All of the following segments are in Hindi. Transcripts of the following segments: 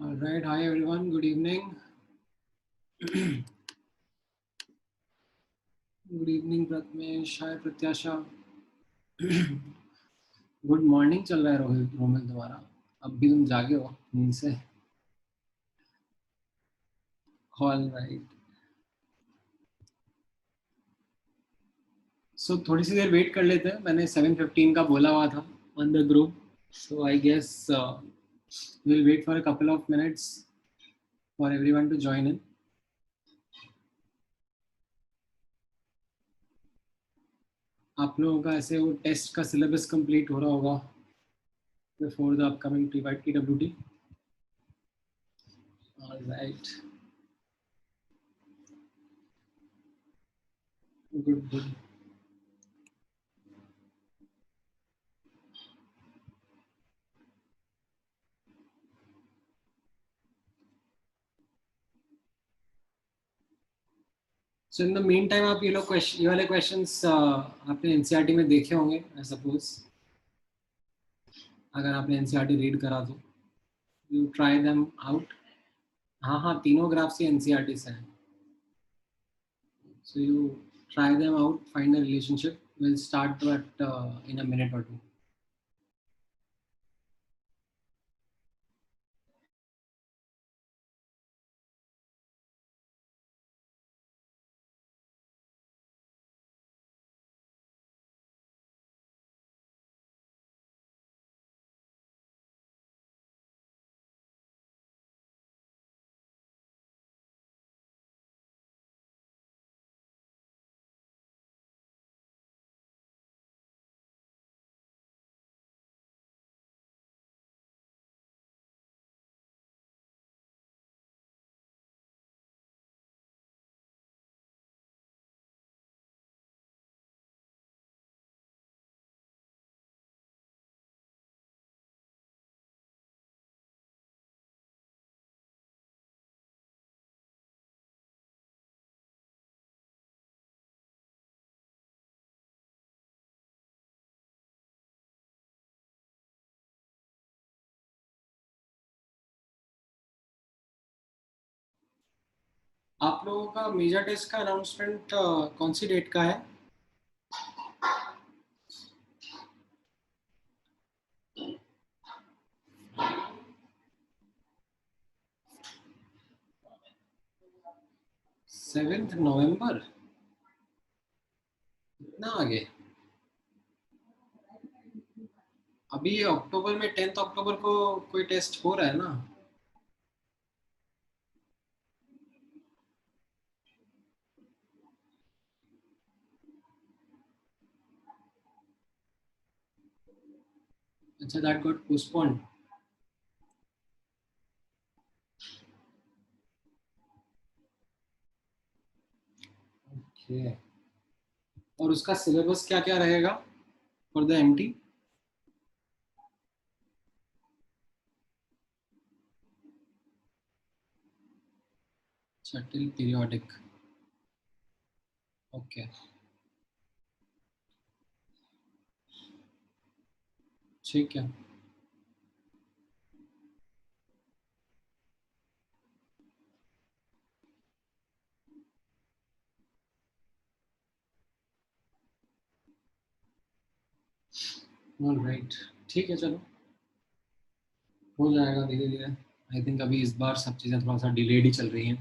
All right. Hi, everyone. Good evening. Good evening, Pratmesh. Hi, Pratyasha. Good morning चल रहा है रोहित रोमिल तुम्हारा। अब भी तुम जागे हो नींद से? All right. सो थोड़ी सी देर वेट कर लेते हैं। मैंने 7:15 का बोला हुआ था on the group, so I guess we'll wait for a couple of minutes for everyone to join in. आप लोगों का ऐसे वो टेस्ट का सिलेबस कंप्लीट हो रहा होगा before the upcoming TWT. All right. Good. So in the main time आप ये वाले क्वेश्चंस आपने एनसीईआरटी में देखे होंगे आई सपोज। अगर आपने एनसीईआरटी रीड करा तो यू ट्राई देम आउट। हाँ हाँ, तीनों ग्राफ्स ही एनसीईआरटी से हैं। So you try them out, find the relationship. Will start that in a minute और टू। आप लोगों का मेजर टेस्ट का अनाउंसमेंट कौन सी डेट का है? सेवेंथ नवंबर? इतना आगे? अभी अक्टूबर में 10 अक्टूबर को कोई टेस्ट हो रहा है ना? अच्छा, दैट गॉट पोस्टपोन्ड। ओके। और उसका सिलेबस क्या क्या रहेगा for the MT? Till periodic. Okay, ठीक है। ऑलराइट, ठीक है, चलो हो जाएगा धीरे धीरे। आई थिंक अभी इस बार सब चीज़ें थोड़ा सा डिलेड ही चल रही हैं।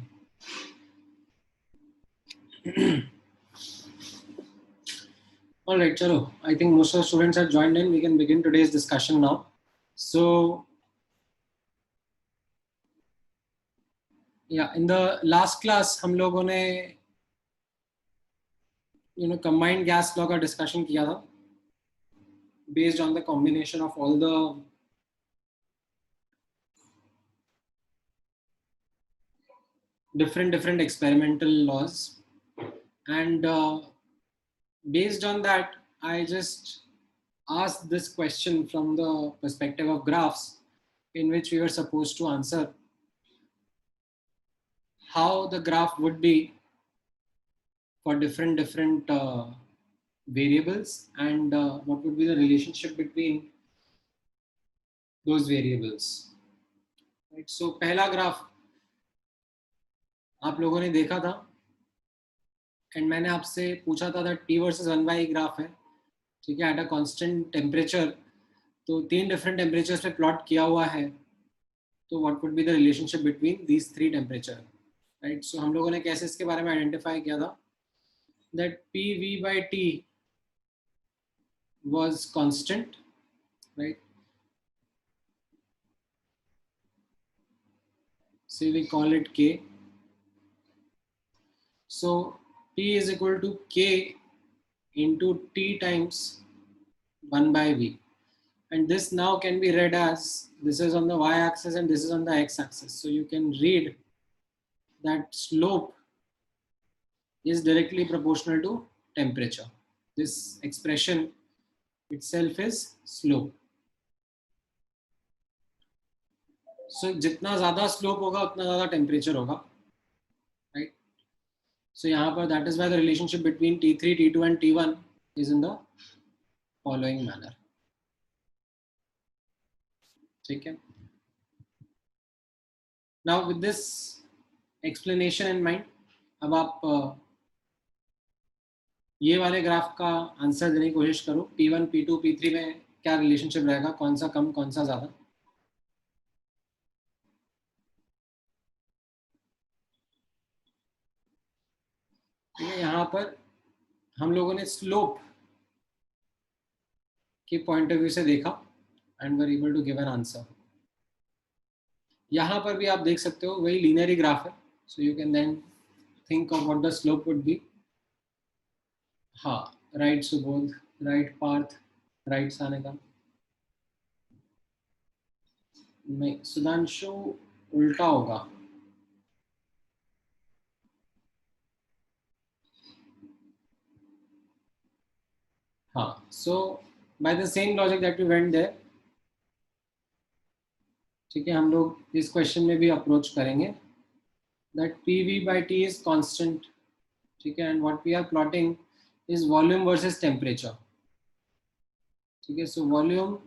ऑलराइट, चलो, I think most of students have joined in. We can begin today's discussion now. So yeah in the last class हम लोगों ने कंबाइंड गैस लॉ का डिस्कशन किया था based on the combination of all the different experimental laws, and based on that I just asked this question from the perspective of graphs, in which we were supposed to answer how the graph would be for different variables, and what would be the relationship between those variables, right. So पहला ग्राफ आप लोगों ने देखा था एंड मैंने आपसे पूछा था that T versus 1/E graph है, ठीक है, एट अ कांस्टेंट टेम्परेचर। तो 3 डिफरेंट टेम्परेचर्स पे प्लॉट किया हुआ है, तो what would be the relationship between these 3 temperature, right. So हम लोगों ने कैसे इसके बारे में आइडेंटिफाई किया था that PV/T was constant, right? Say we call it K. So P is equal to K into T times 1/V. And this now can be read as, this is on the y-axis and this is on the x-axis. So you can read that slope is directly proportional to temperature. This expression itself is slope. So जितना ज़्यादा slope होगा उतना ज़्यादा temperature होगा, right? So यहाँ पर that is why the relationship between T3, T2 and T1 is in the following manner. ठीक है. Now with this explanation in mind, अब आप ये वाले ग्राफ का आंसर देने की कोशिश करो. P1, P2, P3 में क्या रिलेशनशिप रहेगा, कौन सा कम कौन सा ज़्यादा. यहाँ पर हम लोगों ने स्लोप के पॉइंट ऑफ व्यू से देखा and were able to give an answer. यहाँ पर भी आप देख सकते हो वही लीनियर ग्राफ है, so you can then think of what the slope would be. हाँ, right Subodh, right Parth, right Sane का. नहीं, सुधांशु उल्टा होगा. हाँ, so by the same logic that we went there, ठीक है, हम लोग इस क्वेश्चन में भी अप्रोच करेंगे दैट PV/T इज कांस्टेंट, ठीक है, and what we are plotting is volume versus temperature. ठीक है, so volume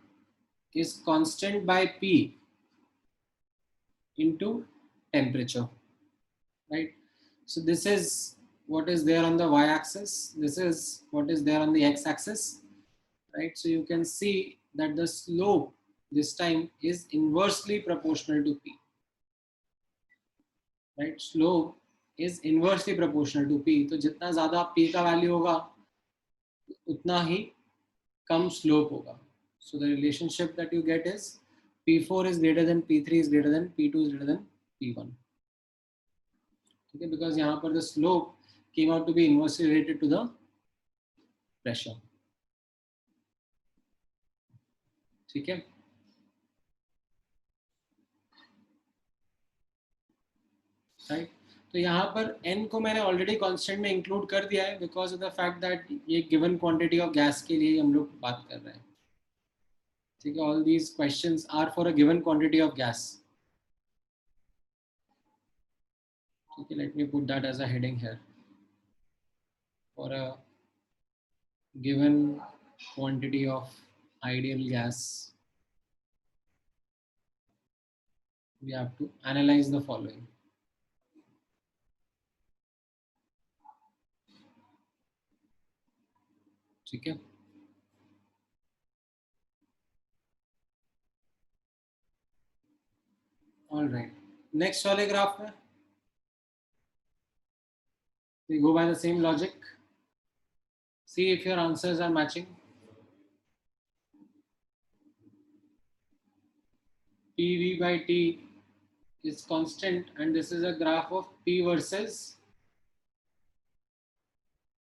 is constant by P into temperature, right? So this is what is there on the y-axis, this is what is there on the x-axis, right? So you can see that the slope this time is inversely proportional to P, right? Slope is inversely proportional to P. तो जितना ज़्यादा P का वैल्यू होगा उतना ही कम स्लोप होगा. So the relationship that you get is P4 is greater than P3 is greater than P2 is greater than P1. Okay, because यहाँ पर the slope came out to be inversely related to the pressure. ठीक है, राइट. तो यहाँ पर n को मैंने ऑलरेडी कांस्टेंट में इंक्लूड कर दिया है because of the fact that ये गिवन क्वांटिटी ऑफ गैस के लिए हम लोग बात कर रहे हैं. ठीक है, all these questions are for a given quantity of gas. ठीक है, let me put that as a heading here, for a given quantity of ideal gas we have to analyze the following. ठीक है, ऑल राइट. नेक्स्ट वाले ग्राफ में we go by the same logic, see if your answers are matching. PV/T is constant and this is a graph of P versus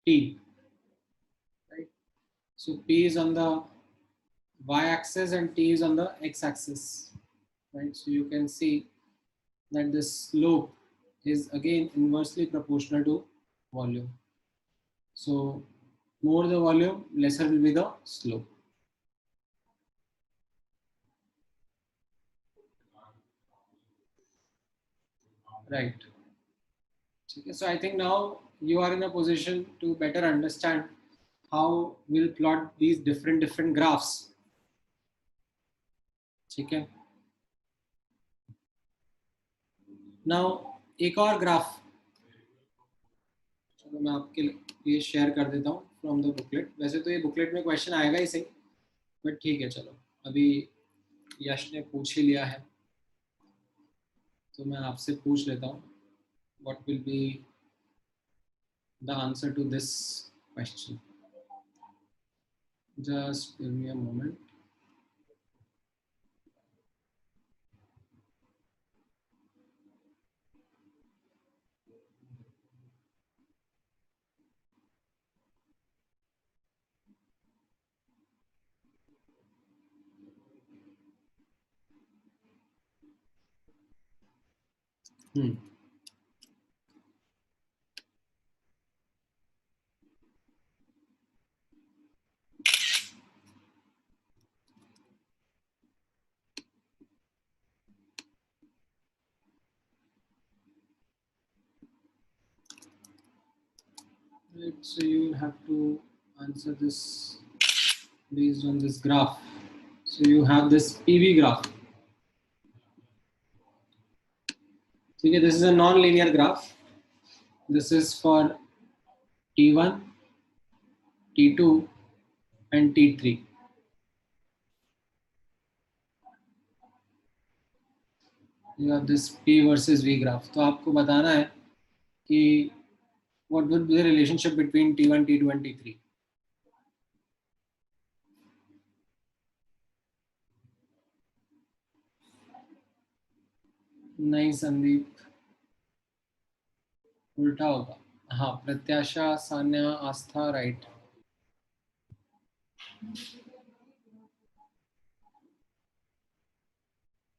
T, right? So P is on the y-axis and T is on the x-axis, right? So you can see that the slope is again inversely proportional to volume. So more the volume, lesser will be the slope. Right. Okay, so I think now you are in a position to better understand how we'll plot these different graphs. ठीक है, नाउ एक और ग्राफ, चलो मैं आपके लिए शेयर कर देता हूँ फ्रॉम द बुकलेट। वैसे तो ये बुकलेट में क्वेश्चन आएगा ही सही, बट ठीक है चलो, अभी यश ने पूछ ही लिया है तो मैं आपसे पूछ लेता हूँ, what will be the answer to this question. Just give me a moment. Hmm so you will have to answer this based on this graph. So you have this PV graph. ठीक है, this is a non-linear graph. This is for T1, T2 and T3. You have this P versus V graph. तो आपको बताना है कि what would be the relationship between T1, T2 and T3. नहीं संदीप, उल्टा होगा। हाँ, प्रत्याशा, सान्या, आस्था, राइट।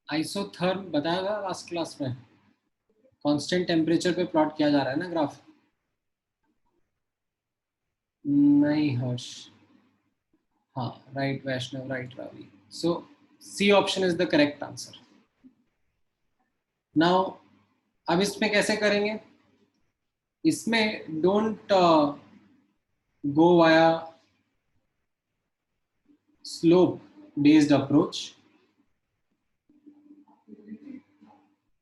आइसोथर्म बताया था लास्ट क्लास में, कांस्टेंट टेम्परेचर पे प्लॉट किया जा रहा है ना ग्राफ। नहीं हर्ष, हाँ right Vaishnav, right Ravi. So C option is the correct answer. Now अब इसमें कैसे करेंगे, इसमें don't go via slope based approach,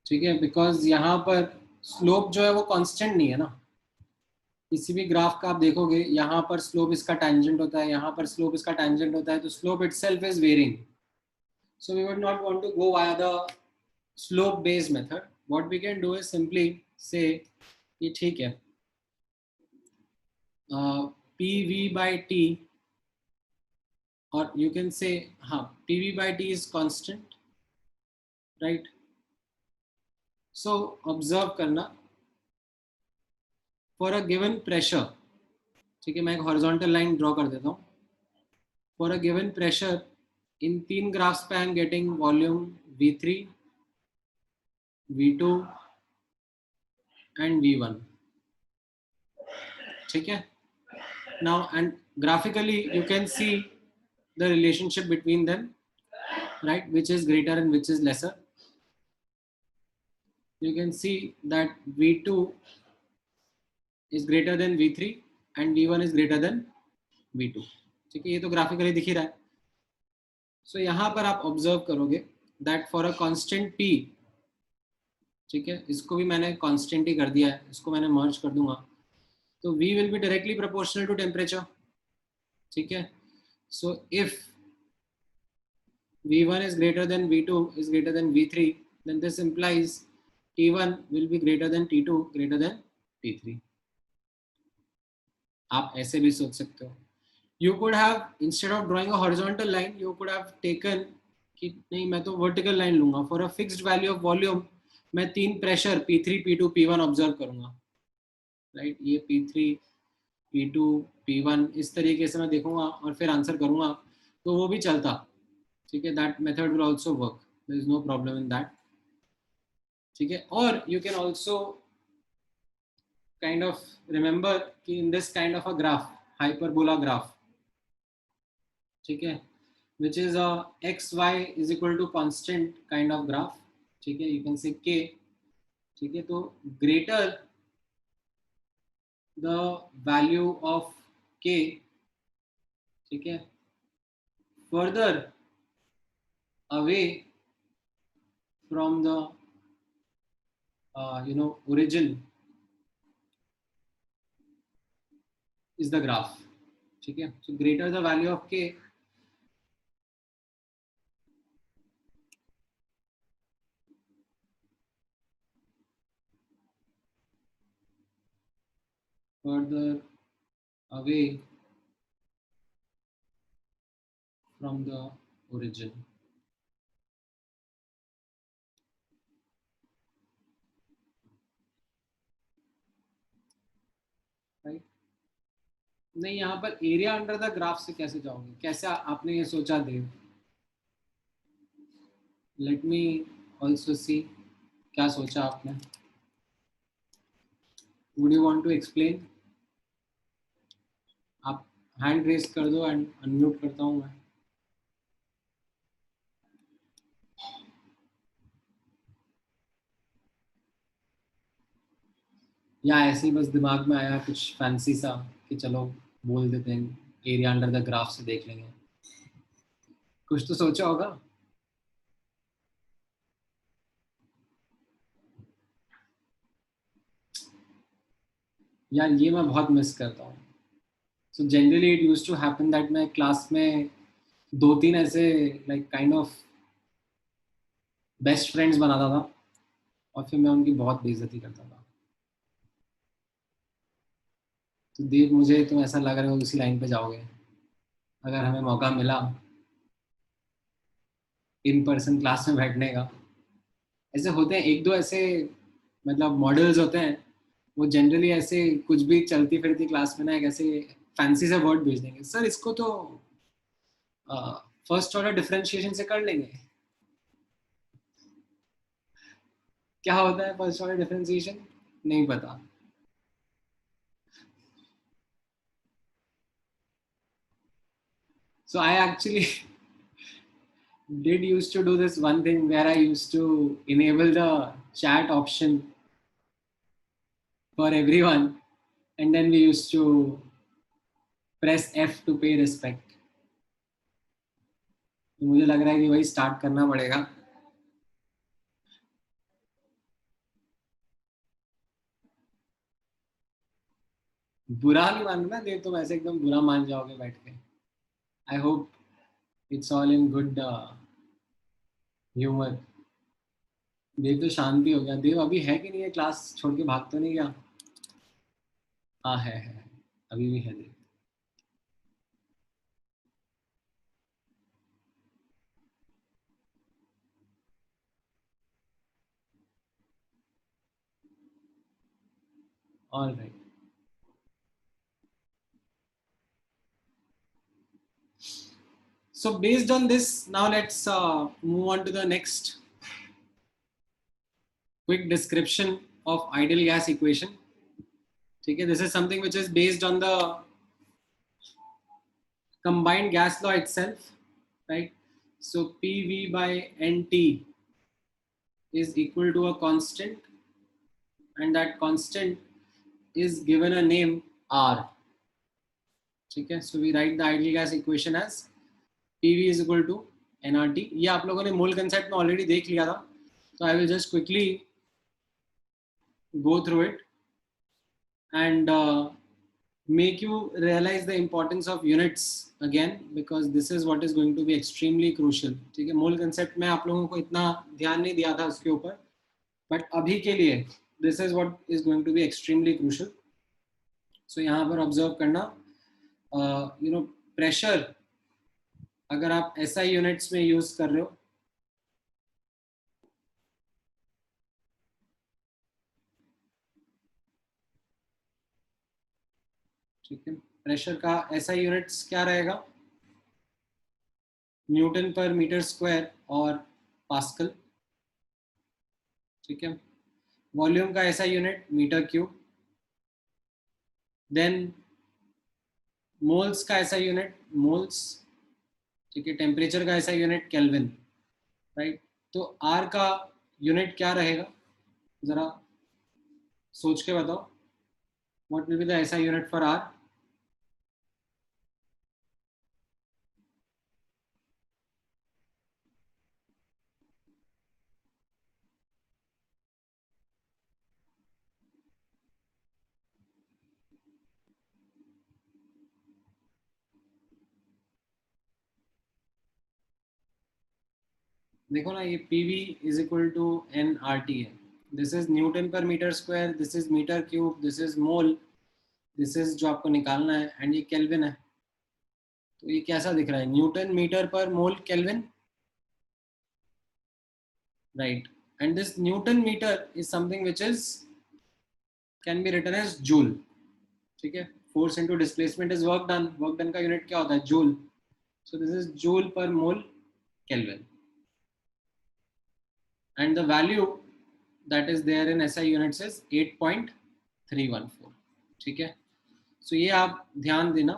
ठीक है, बिकॉज यहाँ पर स्लोप जो है वो कांस्टेंट नहीं है ना। किसी भी ग्राफ का आप देखोगे, यहाँ पर स्लोप इसका टेंजेंट होता है, यहाँ पर स्लोप इसका टेंजेंट होता है, तो slope itself is varying. So we would not want to go via the slope based method. What we can do is simply say कि ठीक है, पी वी बाई टी, और यू कैन से हाँ P V by T is constant, right. So observe करना, फॉर अ गिवन प्रेशर, ठीक है, मैं एक हॉरिजॉन्टल लाइन ड्रॉ कर देता हूँ। For a given pressure in तीन ग्राफ्स पे I am getting volume V3, V2 and V1, ठीक है। Now and graphically you can see the relationship between them, right, which is greater and which is lesser. You can see that V2 is greater than V3 and V1 is greater than V2, ठीक है, ये तो ग्राफिकली दिख ही रहा है। सो यहाँ पर आप ऑब्जर्व करोगे that for a constant P, ठीक है, इसको भी मैंने कांस्टेंट ही कर दिया है, इसको मैंने मर्ज कर दूंगा, तो V will be directly proportional to temperature, ठीक है। So if V1 is greater than V2 is greater than V3, then this implies T1 will be greater than T2 greater than T3. आप ऐसे भी सोच सकते हो। You could have, instead of drawing a horizontal line, you could have taken कि नहीं मैं तो vertical line लूंगा। For a fixed value of volume मैं तीन pressure P3, P2, P1 observe करूंगा, राइट। ये P3, P2, P1 इस तरीके से मैं देखूंगा और फिर आंसर करूंगा, तो वो भी चलता, ठीक है। That method will also work, there is no problem in that, ठीक है। और you can also kind of remember कि in this kind of a graph, hyperbola graph, ठीक है, which is a xy is equal to constant kind of graph, ठीक है, you can say k, ठीक है। तो greater the value of k, ठीक है, further away from the origin is the graph. ठीक है, so greater the value of k, further away from the origin. Right? नहीं, यहाँ पर एरिया अंडर द ग्राफ से कैसे जाओगे, कैसे आपने ये सोचा देव? लेट मी ऑल्सो सी, क्या सोचा आपने? Would you want to explain? आप हैंड रेस कर दो एंड अनम्यूट करता हूँ मैं. या ऐसे ही बस दिमाग में आया कुछ फैंसी सा कि चलो बोल देते हैं, एरिया अंडर द ग्राफ से देख लेंगे. कुछ तो सोचा होगा. यार ये मैं बहुत मिस करता हूँ. So generally it used to happen that मैं क्लास में दो तीन ऐसे like kind of best friends बनाता था और फिर मैं उनकी बहुत बेइज्जती करता था. तो देव, मुझे तुम ऐसा लग रहा हो उसी लाइन पे जाओगे अगर हमें मौका मिला इन पर्सन क्लास में बैठने का. ऐसे होते हैं एक दो ऐसे, मतलब मॉडल्स होते हैं, वो जनरली ऐसे कुछ भी चलती फिरती क्लास में ना एक ऐसे फैंसी से वर्ड भेज देंगे, सर इसको तो फर्स्ट ऑर्डर डिफरेंशिएशन से कर लेंगे. क्या होता है फर्स्ट ऑर्डर डिफरेंशिएशन? नहीं पता. So I actually did used to do this one thing where I used to enable the chat option for everyone, and then we used to press F to pay respect. तो मुझे लग रहा है कि वही स्टार्ट करना पड़ेगा. बुरा नहीं मानना देव, तुम ऐसे एकदम बुरा मान जाओगे बैठ के. I hope it's all in good humour. Dev तो शांति हो गया. देव अभी है कि नहीं है, क्लास छोड़ के भाग तो नहीं गया? हाँ है, अभी भी है Dev. All right. So based on this, now let's move on to the next quick description of ideal gas equation. Okay, this is something which is based on the combined gas law itself, right? So PV by NT is equal to a constant, and that constant is given a name R. Okay, so we write the ideal gas equation as PV is equal to nRT. ये आप लोगों ने मोल कंसेप्ट में ऑलरेडी देख लिया था, so I will just quickly go through it and make you realize the importance of units again, because this is what is going to be extremely crucial. ठीक है, मोल कंसेप्ट में आप लोगों को इतना ध्यान नहीं दिया था उसके ऊपर, बट अभी के लिए this is what is going to be extremely crucial. So यहाँ पर ऑब्जर्व करना, प्रेशर अगर आप SI यूनिट्स में यूज कर रहे हो, ठीक है, प्रेशर का SI यूनिट्स क्या रहेगा? न्यूटन पर मीटर स्क्वायर और पास्कल. ठीक है, वॉल्यूम का SI unit metre cube. Then moles का SI यूनिट मोल्स. ठीक है, टेम्परेचर का SI यूनिट केल्विन. राइट, तो R का यूनिट क्या रहेगा, जरा सोच के बताओ. What will be the SI unit for R? देखो ना, ये PV is equal to N R T है. This is newton per metre square, this is metre cube, this is mole, this is जो आपको निकालना है, एंड ये केल्विन है. तो ये कैसा दिख रहा है? Newton metre per mole kelvin, right. And this newton metre is something which is can be written as joule. ठीक है. Force into displacement is work done. Work done का यूनिट क्या होता है? Joule. So this is joule per mole kelvin. And the value that is there in SI units is 8.314. ठीक है. सो ये आप ध्यान देना,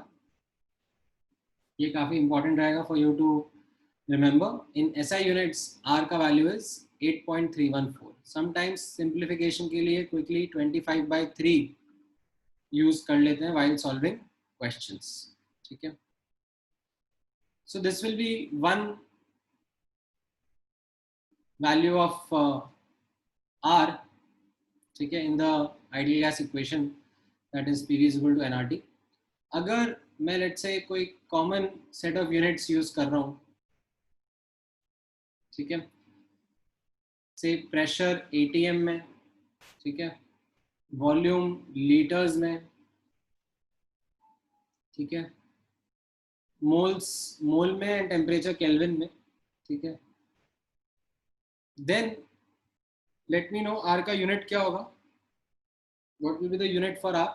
ये काफी इंपॉर्टेंट रहेगा for you to remember. In SI units R का वैल्यू इज 8.314. समटाइम्स सिंप्लीफिकेशन के लिए क्विकली 25/3 यूज कर लेते हैं while solving questions. ठीक है. So this will be one value of R, ठीक है, in the ideal gas equation, that is PV is equal to nRT. अगर मैं लेट से कोई common set of units use कर रहा हूँ, ठीक है, से प्रेशर एटीएम में, ठीक है, वॉल्यूम लीटर्स में, ठीक है, मोल में एंड टेम्परेचर केल्विन में, ठीक है, then let me know R का यूनिट क्या होगा. What will be the unit for R?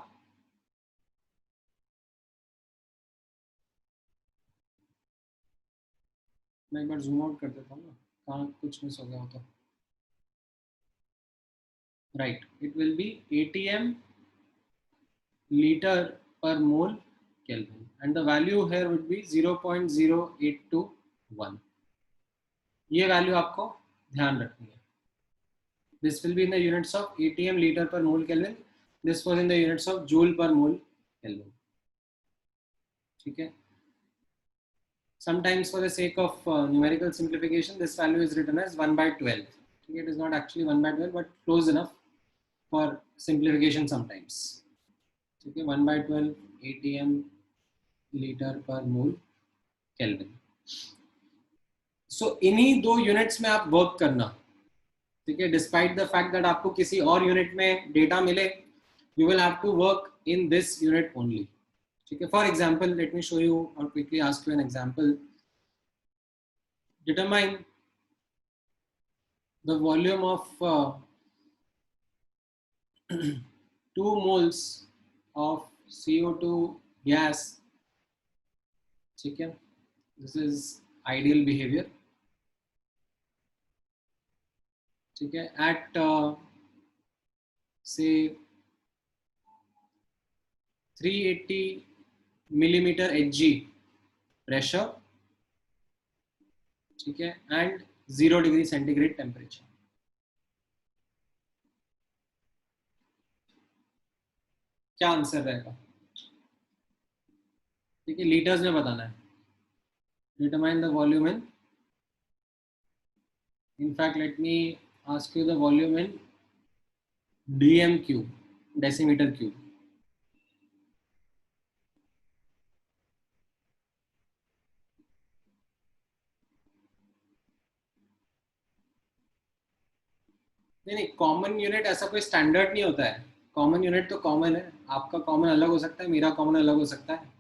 मैं एक बार जूम आउट कर देता हूँ ना, कहाँ कुछ मिस हो गया हो तो. Right, it will be ATM liter per mole Kelvin, and the value here would be 0.0821. ये वैल्यू आपको ध्यान रखनी है. This will be in the units of ATM liter per mole Kelvin. This was in the units of joule per mole Kelvin. ठीक है. Sometimes for the sake of numerical simplification, this value is written as 1/12. It is not actually 1/12, but close enough for simplification sometimes. ठीक है. 1/12 ATM liter per mole Kelvin. सो इन्हीं दो यूनिट्स में आप वर्क करना. ठीक है. डिस्पाइट द फैक्ट दैट आपको किसी और यूनिट में डेटा मिले, you will have to work in this unit only. ठीक है. For example, let me show you और quickly ask you an example. Determine the volume of 2 moles of CO2 gas. ठीक है. This is ideal behaviour. ठीक है. एट से 380 millimeter Hg pressure, ठीक है, एंड 0 डिग्री सेंटीग्रेड टेम्परेचर. क्या आंसर रहेगा? ठीक है. लीटर्स में बताना है. Determine the volume in fact let me ask you the volume in dm cube, decimeter cube. नहीं, कॉमन यूनिट ऐसा कोई स्टैंडर्ड नहीं होता है. कॉमन यूनिट तो कॉमन है. आपका कॉमन अलग हो सकता है, मेरा कॉमन अलग हो सकता है.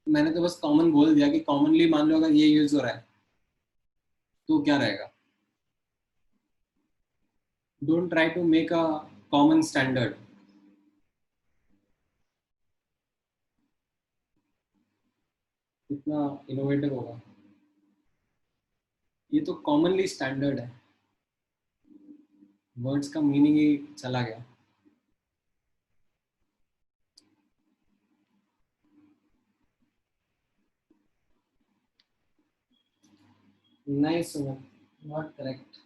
मैंने तो बस कॉमन बोल दिया कि कॉमनली मान लो अगर ये यूज हो रहा है तो क्या रहेगा. Don't try to make a common standard. कितना इनोवेटिव होगा. ये तो कॉमनली स्टैंडर्ड है. वर्ड्स का मीनिंग ही चला गया. नहीं सुना. Not correct.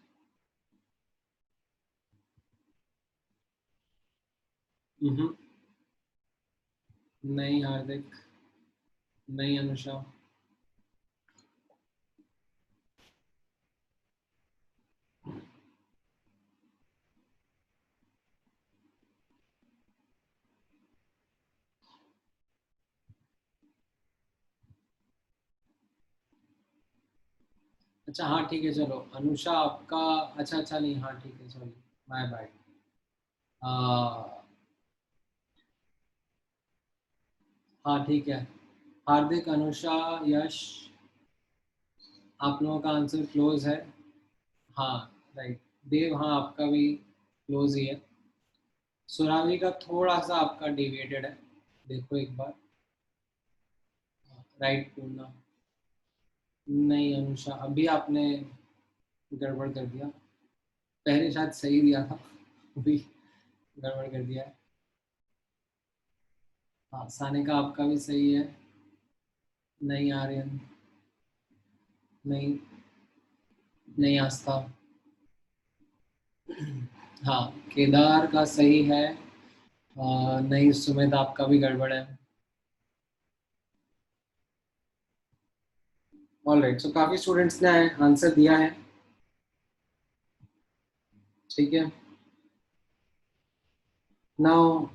नहीं हार्दिक. नहीं अनुषा. अच्छा हाँ ठीक है, चलो अनुषा आपका, अच्छा अच्छा नहीं, हाँ ठीक है, सॉरी, माय बैड। हाँ ठीक है, हार्दिक, अनुषा, यश, आप लोगों का आंसर क्लोज है। हाँ राइट। देव, हाँ आपका भी क्लोज ही है। सुरावी का थोड़ा सा आपका डेविएटेड है, देखो एक बार। राइट पूर्णा। नहीं अनुषा, अभी आपने गड़बड़ कर दिया, पहले शायद सही दिया था, अभी गड़बड़ कर दिया है। हाँ सानिका आपका भी सही है। नहीं आर्यन, नहीं, नहीं आस्था। हाँ केदार का सही है। नहीं सुमित, आपका भी गड़बड़ है। ऑलराइट, सो काफी स्टूडेंट्स ने आंसर दिया है, ठीक है। नाउ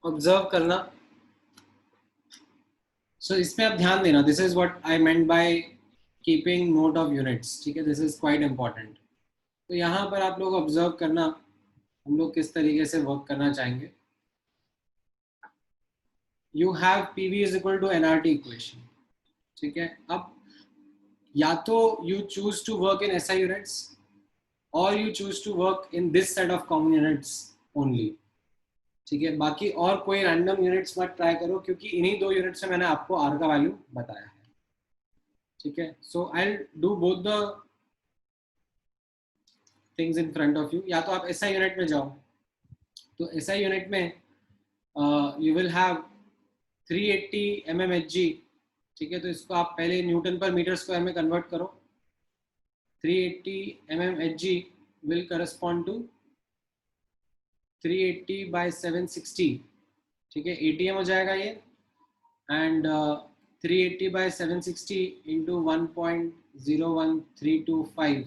ऑब्जर्व करना। सो इसमें आप ध्यान देना, this is what I meant by keeping note of units, ठीक है, दिस इज क्वाइट इंपॉर्टेंट। तो यहाँ पर आप लोग ऑब्जर्व करना, हम लोग किस तरीके से वर्क करना चाहेंगे। You have PV is equal to NRT equation, ठीक है। अब या तो you choose to work in SI units और you choose to work in this set of common units only, ठीक है। बाकी और कोई रैंडम यूनिट्स मत ट्राई करो, क्योंकि इन्हीं दो यूनिट्स में मैंने आपको आर का वैल्यू बताया है, ठीक है। So I do both the things in front of you. या तो आप एसआई यूनिट में जाओ, तो एसआई यूनिट में यू विल हैव 380 mmHg, ठीक है। तो इसको आप पहले न्यूटन पर मीटर स्क्वायर में कन्वर्ट करो। 380 mmHg will correspond to 380 by 760, ठीक है, ATM हो जाएगा ये। And 380 by 760 into 1.01325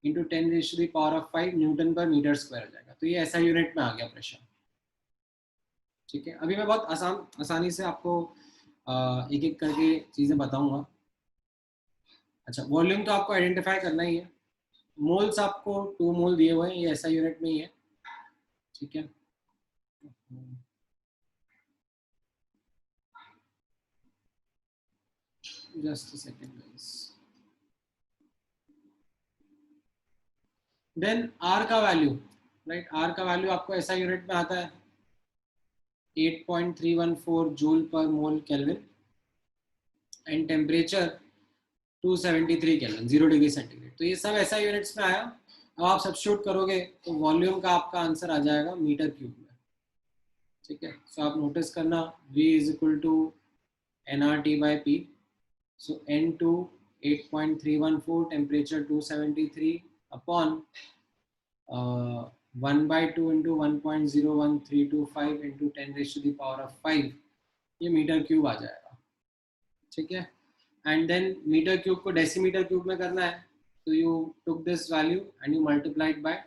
into 10⁵ Newton per metre square हो जाएगा। तो ये ऐसा यूनिट में आ गया प्रेशर, ठीक है। अभी मैं बहुत आसानी से आपको एक एक करके चीज़ें बताऊंगा। अच्छा, वॉल्यूम तो आपको आइडेंटिफाई करना ही है। मोल्स आपको 2 मोल दिए हुए हैं, ये ऐसा यूनिट में ही है, ठीक है। Just a second guys. Then R का वैल्यू, राइट, आर का वैल्यू आपको ऐसा यूनिट में आता है 8.314 joule per mole kelvin and temperature 273 kelvin, 0 degree centigrade. तो ये सब ऐसा यूनिट्स में आया। अब आप सब्स्टिट्यूट करोगे तो वॉल्यूम का आपका आंसर आ जाएगा मीटर क्यूब में, ठीक है। सो आप नोटिस करना, V is equal to nRT by P। So N2 8.314, temperature 273 upon 1/2 into 1.01325 into 10⁵5, ये मीटर क्यूब आ जाएगा, ठीक है। एंड देन मीटर क्यूब को डेसीमीटर क्यूब में करना है, तो you took this value and you multiplied by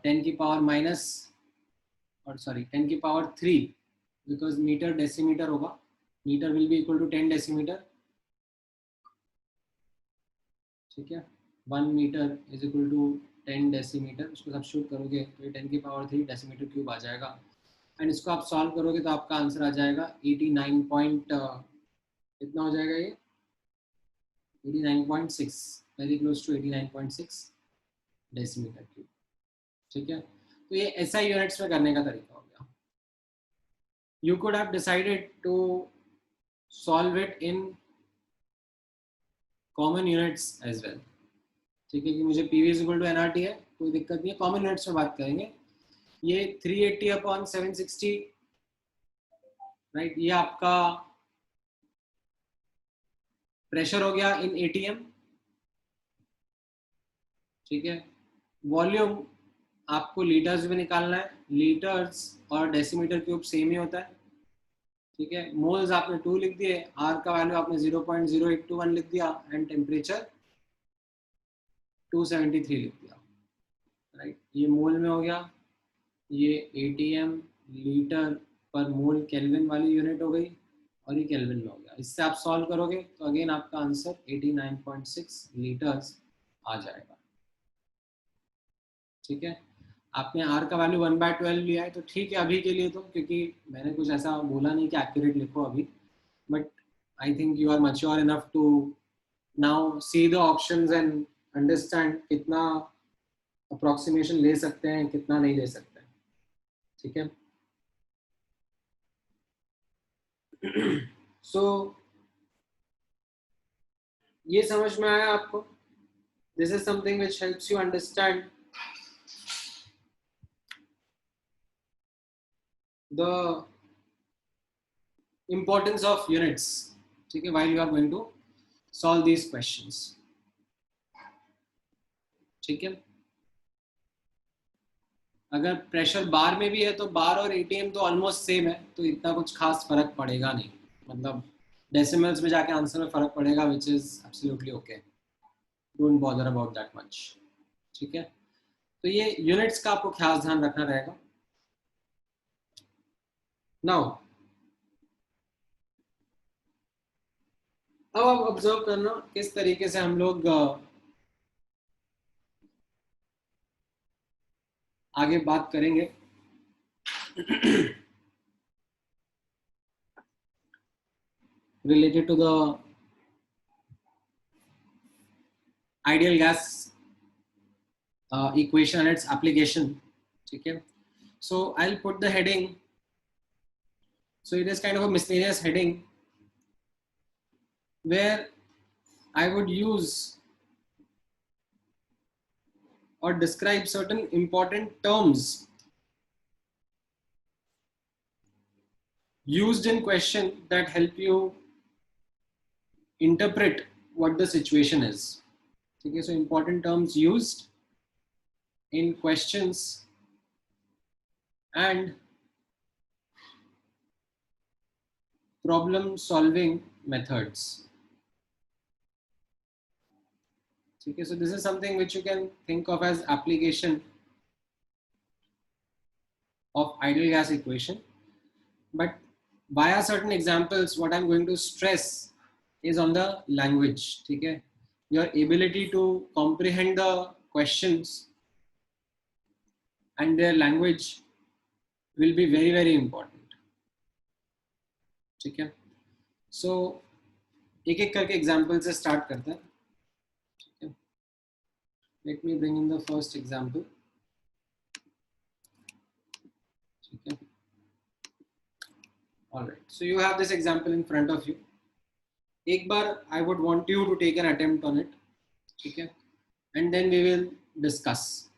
10 की पावर माइनस, और सॉरी 10 की पावर 3, बिकॉज मीटर डेसीमीटर होगा, metre will be equal to 10 decimetre, ठीक है। 1 metre is equal to 10 decimetre, उसको सब्स्टिट्यूट करोगे तो ये 10 की पावर 3 डेसीमीटर क्यूब आ जाएगा। एंड इसको आप सॉल्व करोगे तो आपका आंसर आ जाएगा 89 पॉइंट कितना हो जाएगा, ये 89.6, very close to 89.6 decimetre cube, ठीक है। तो ये SI यूनिट्स में करने का तरीका हो गया। You could have decided to solve it in common units as well, ठीक है, कि मुझे PV is equal to nRT है, कोई दिक्कत नहीं है, कॉमन यूनिट्स में बात करेंगे। ये 380 अपॉन 760, राइट, ये आपका प्रेशर हो गया इन ATM, ठीक है। वॉल्यूम आपको लीटर्स में निकालना है, लीटर्स और डेसीमीटर क्यूब सेम ही होता है, ठीक है। मोल्स आपने 2 लिख दिए, आर का वैल्यू आपने 0.0821 लिख दिया, एंड टेम्परेचर 273 लिख दिया, राइट। ये मोल में हो गया, ये ATM litre per mole kelvin वाली यूनिट हो गई, और ये केल्विन में हो गया। इससे आप सॉल्व करोगे तो अगेन आपका आंसर 89.6 लीटर्स आ जाएगा, ठीक है। आपने आर का वैल्यू 1/12 लिया है तो ठीक है अभी के लिए, तो क्योंकि मैंने कुछ ऐसा बोला नहीं कि एक्यूरेट लिखो अभी, but I think you are mature enough to now see the options and understand कितना अप्रोक्सीमेशन ले सकते हैं, कितना नहीं ले सकते हैं, ठीक है। सो ये समझ में आया आपको? This is something which helps you understand the importance of units, ठीक है, while you are going to solve these questions, ठीक है। अगर प्रेशर बार में भी है तो बार और एटीएम तो ऑलमोस्ट सेम है, तो इतना कुछ खास फर्क पड़ेगा नहीं, मतलब डेसिमल्स में जाके आंसर में फर्क पड़ेगा, which is absolutely okay, don't bother about that much, ठीक है। तो ये यूनिट्स का आपको खास ध्यान रखना रहेगा। नाउ अब आप ऑब्जर्व करना किस तरीके से हम लोग आगे बात करेंगे। related to the ideal gas equation and its application, okay. So I'll put the heading, so it is kind of a miscellaneous heading where I would use or describe certain important terms used in question that help you interpret what the situation is, okay. So important terms used in questions and problem solving methods, okay. So this is something which you can think of as application of ideal gas equation, but via certain examples what I'm going to stress is on the language, okay. Your ability to comprehend the questions and their language will be very very important, ठीक है। सो एक एक करके एग्जाम्पल से स्टार्ट करते हैं, ठीक है। Let me bring in the first example, ठीक है। Alright, so you have this example in front of you. एक बार I would want you to take an attempt on it, ठीक है, and then we will discuss.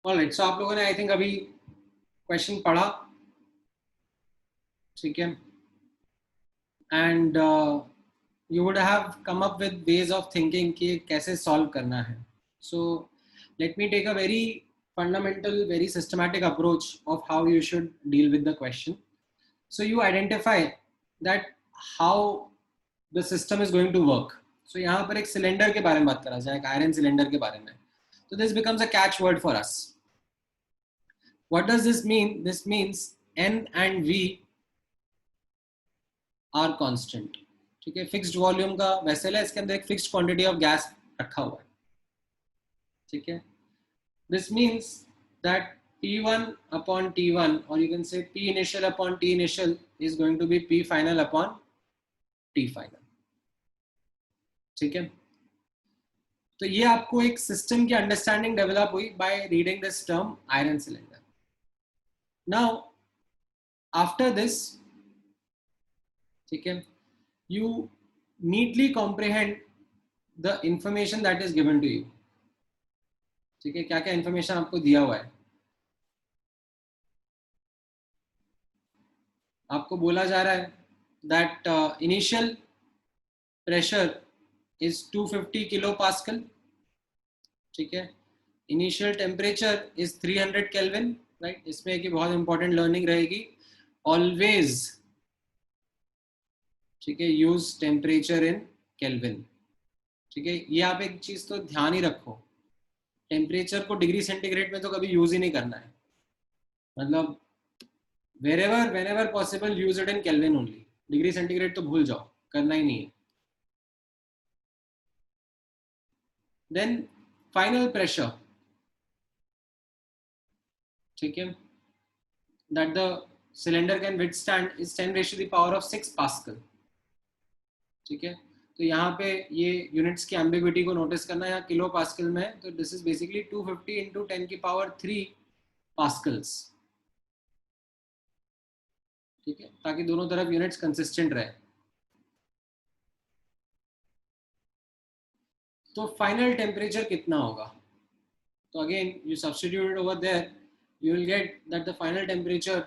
Alright, सो आप लोगों ने आई थिंक अभी क्वेश्चन पढ़ा, ठीक है, and you would have come up with ways of thinking कि कैसे solve करना है. So let me take a very fundamental, very systematic approach of how you should deal with the question. So you identify that how the system is going to work. So यहाँ पर एक सिलेंडर के बारे में बात करा जाए, एक आयरन सिलेंडर के बारे में. So this becomes a catch word for us. What does this mean? This means N and V are constant. ठीक है, फिक्स्ड वॉल्यूम का वेसल है, इसके अंदर एक फिक्स्ड क्वांटिटी ऑफ गैस रखा हुआ है. ठीक है, this means that P1 upon T1, or you can say P initial upon T initial, is going to be P final upon T final. ठीक है, तो ये आपको एक सिस्टम की अंडरस्टैंडिंग डेवलप हुई by reading this term iron cylinder. Now after this, ठीक है, you neatly comprehend the information that is given to you. ठीक है, क्या क्या इंफॉर्मेशन आपको दिया हुआ है. आपको बोला जा रहा है that initial pressure is 250 kilo pascal. ठीक है, initial temperature is 300 kelvin. Right, इसमें एक बहुत इंपॉर्टेंट लर्निंग रहेगी, ऑलवेज, ठीक है, यूज टेम्परेचर इन केल्विन. ठीक है, ये आप एक चीज तो ध्यान ही रखो, टेम्परेचर को डिग्री सेंटीग्रेड में तो कभी यूज ही नहीं करना है. मतलब whenever possible use it in Kelvin only. Degree centigrade तो भूल जाओ, करना ही नहीं है. Then final pressure, ठीक है, that the cylinder can withstand is 10 raised to the power of 6 Pascal. ठीक है, तो यहाँ पे ये यूनिट्स की एम्बिग्विटी को नोटिस करना है. यहाँ किलो पास्कल में है, तो दिस इज बेसिकली 250 इंटू 10 की पावर 3 पास्कल्स. ठीक है, ताकि दोनों तरफ यूनिट्स कंसिस्टेंट रहे. तो फाइनल टेम्परेचर कितना होगा? तो again you substitute over there, you will get that the final temperature,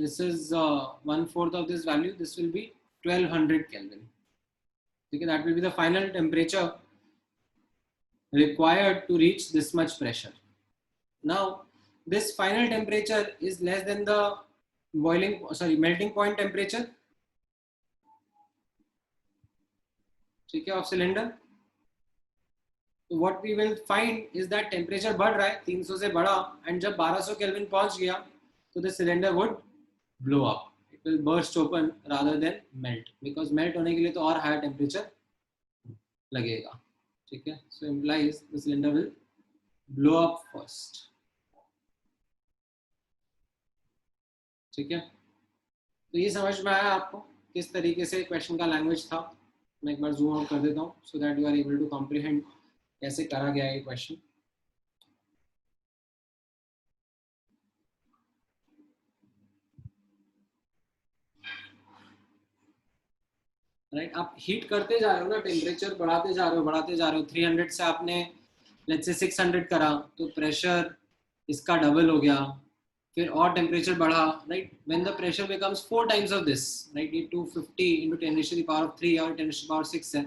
this is 1/4 of this value, this will be 1200 Kelvin. Okay, that will be the final temperature required to reach this much pressure. Now this final temperature is less than the melting point temperature, ठीक है, of cylinder. So what we will find is that temperature बढ़ रहा है 300 से बढ़ा, and जब 1200 केल्विन पहुंच गया तो the cylinder would blow up. It will burst open rather than melt, because melt होने के लिए तो और higher temperature लगेगा. ठीक है, so implies the cylinder will blow up first. ठीक है, तो ये समझ में आया आपको किस तरीके से क्वेश्चन का लैंग्वेज था? मैं एक बार जूम आउट कर देता हूँ so that you are able to comprehend कैसे करा गया ये क्वेश्चन. राइट, आप हीट करते जा रहे हो ना, टेम्परेचर बढ़ाते जा रहे हो 300 से आपने लेट्स से 600 करा, तो प्रेशर इसका डबल हो गया, फिर और टेम्परेचर बढ़ा. Right, when the pressure becomes 4 times of this, right, ये 250 into 10 raised to the power of 3 और 10 raised to the power 6 है.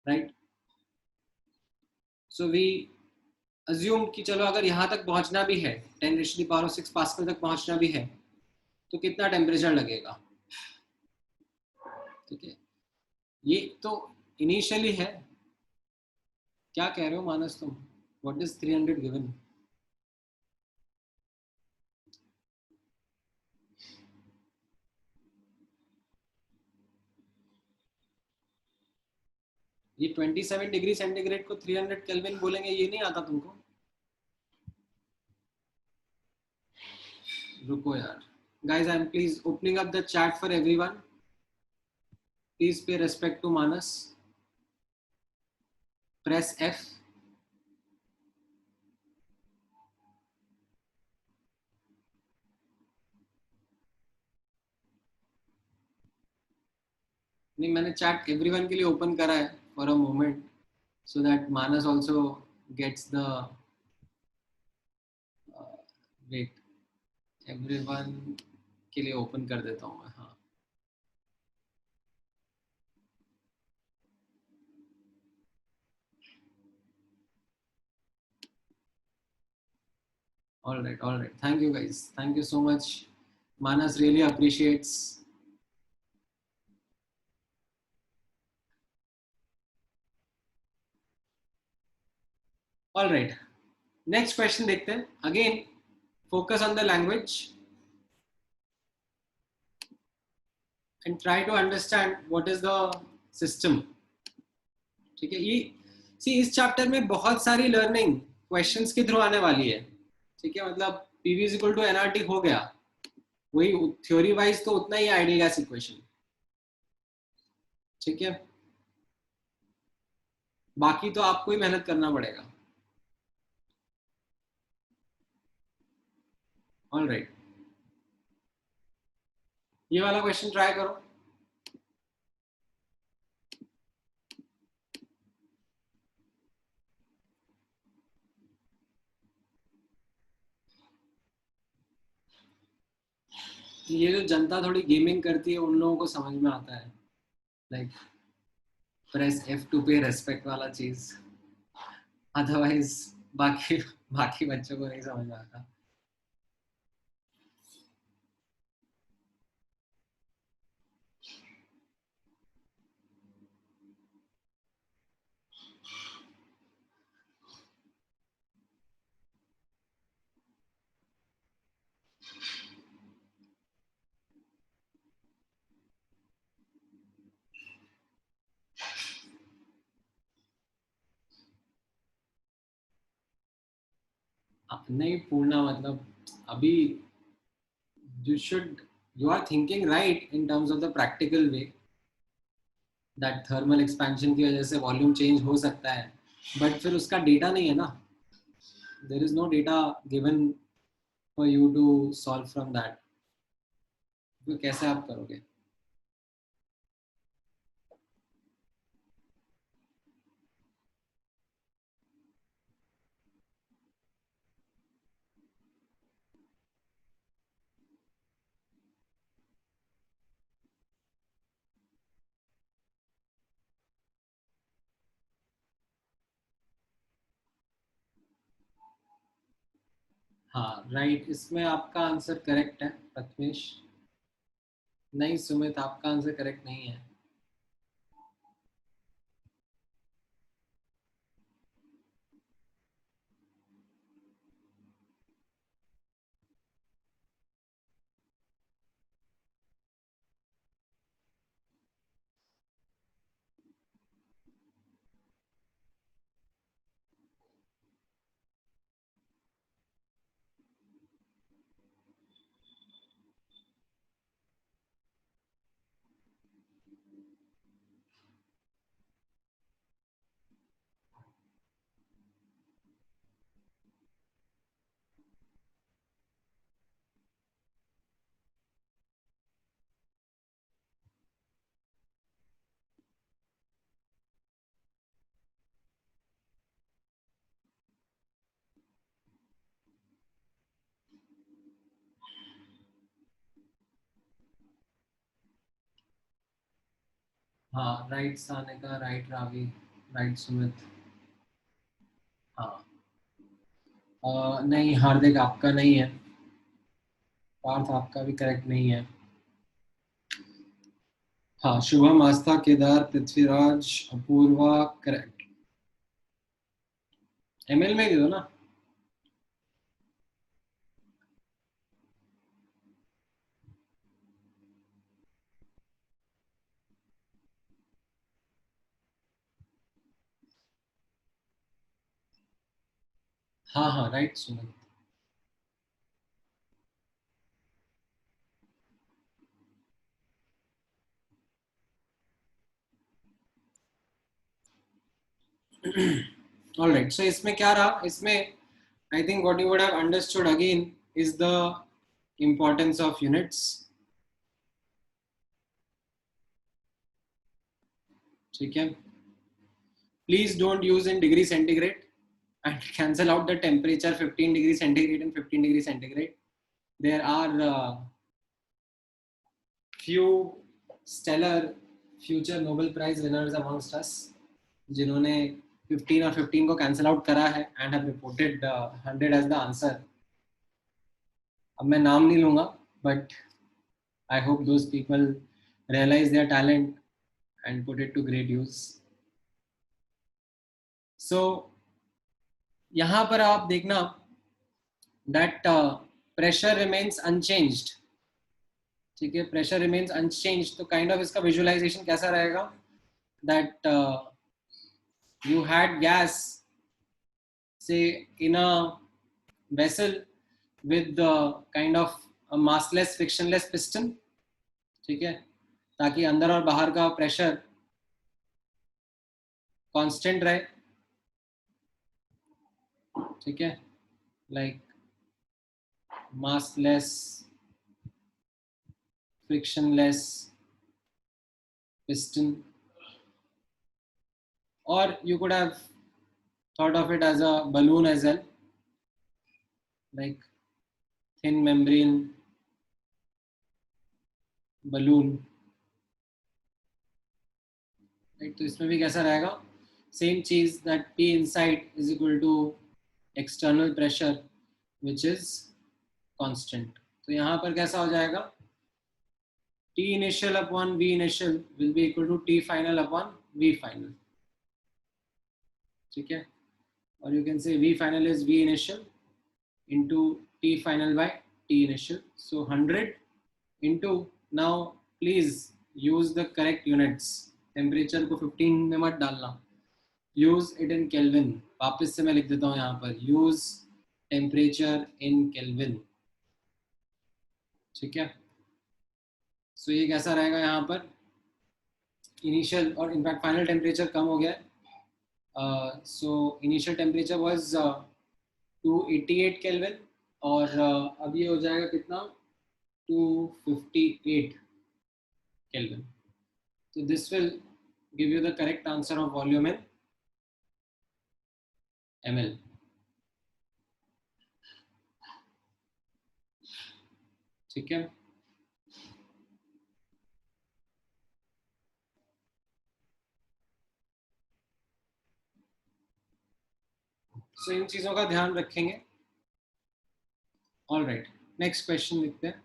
राइट, सो वी अज्यूम कि चलो अगर यहाँ तक पहुँचना भी है, 10 raised to the power of 6 pascal तक पहुँचना भी है, तो कितना टेम्परेचर लगेगा? ठीक है, ये तो इनिशियली है. क्या कह रहे हो मानस तुम? What is 300 given? ये 27 डिग्री सेंटीग्रेड को 300 केल्विन बोलेंगे, ये नहीं आता तुमको? रुको यार, guys, I am please opening up the chat for everyone. Please pay respect to Manas. Press F. नहीं, मैंने चैट एवरीवन के लिए ओपन करा है for a moment, so that Manas also gets the wait, everyone के लिए ओपन कर देता हूँ मैं. हाँ, all right, thank you guys, thank you so much. Manas really appreciates. All right, next question देखते हैं. Again, focus on the language and try to understand what is the system. ठीक है, ये सी इस चैप्टर में बहुत सारी लर्निंग क्वेश्चंस के थ्रू आने वाली है. ठीक है, मतलब PV is equal to NRT हो गया, वही थ्योरी वाइज तो उतना ही आइडियल गैस इक्वेशन. ठीक है, बाकी तो आपको ही मेहनत करना पड़ेगा. ऑल राइट, ये वाला क्वेश्चन ट्राई करो. ये जो जनता थोड़ी गेमिंग करती है उन लोगों को समझ में आता है, लाइक प्रेस एफ टू पे रेस्पेक्ट वाला चीज. अदरवाइज बाकी बाकी बच्चों को नहीं समझ में आता. नहीं पूर्णा, मतलब अभी you are thinking right in terms of the practical way that thermal expansion की वजह से वॉल्यूम चेंज हो सकता है, बट फिर उसका डेटा नहीं है ना. there is no data given for you to solve from that. तो कैसे आप करोगे? हाँ राइट, इसमें आपका आंसर करेक्ट है प्रथमेश. नहीं सुमित, आपका आंसर करेक्ट नहीं है. हाँ right Sanika, right Ravi, right Sumit. हाँ नहीं हार्दिक, आपका नहीं है. पार्थ, आपका भी करेक्ट नहीं है. हाँ शुभम, आस्था, केदार, पृथ्वीराज, अपूर्वा करेक्ट. एमएल में दे दो ना. हाँ हाँ राइट सुमित. ऑल राइट, सो इसमें क्या रहा, इसमें I think what you would have understood again is the importance of units. ठीक है, please don't use in degree centigrade. and cancel out the temperature 15 degrees centigrade and 15 degrees centigrade. There are few stellar future Nobel Prize winners amongst us जिन्होंने 15 और 15 को कैंसिल आउट करा है and have reported 100 as the answer. अब मैं नाम नहीं लूंगा, but I hope those people realize their talent and put it to great use. So यहाँ पर आप देखना that pressure remains unchanged. ठीक है, pressure remains unchanged. तो kind of इसका visualization कैसा रहेगा? That you had gas, say, in a vessel with the kind of a massless, frictionless piston. ठीक है, ताकि अंदर और बाहर का pressure constant रहे. ठीक है, like massless, frictionless piston, or you could have thought of it as a balloon as well, like thin membrane balloon. Right, तो इसमें भी कैसा रहेगा? Same चीज, that P inside is equal to external pressure which is constant. तो यहाँ पर कैसा हो जाएगा? T initial upon V initial will be equal to T final upon V final. ठीक है, or you can say V final is V initial into T final by T initial. So 100 into, now please use the correct units. Temperature को 15 में मत डालना, यूज इट इन केल्विन. वापस से मैं लिख देता हूँ यहाँ पर, यूज टेम्परेचर इन केल्विन. ठीक है, सो ये कैसा रहेगा यहाँ पर? इनिशियल और इनफैक्ट फाइनल टेम्परेचर कम हो गया है. So initial temperature was 288 kelvin और अब ये हो जाएगा कितना? 258 kelvin. So this will give you the correct answer of volume in ml. ठीक है, so इन चीजों का ध्यान रखेंगे. All right, next question लिखते हैं.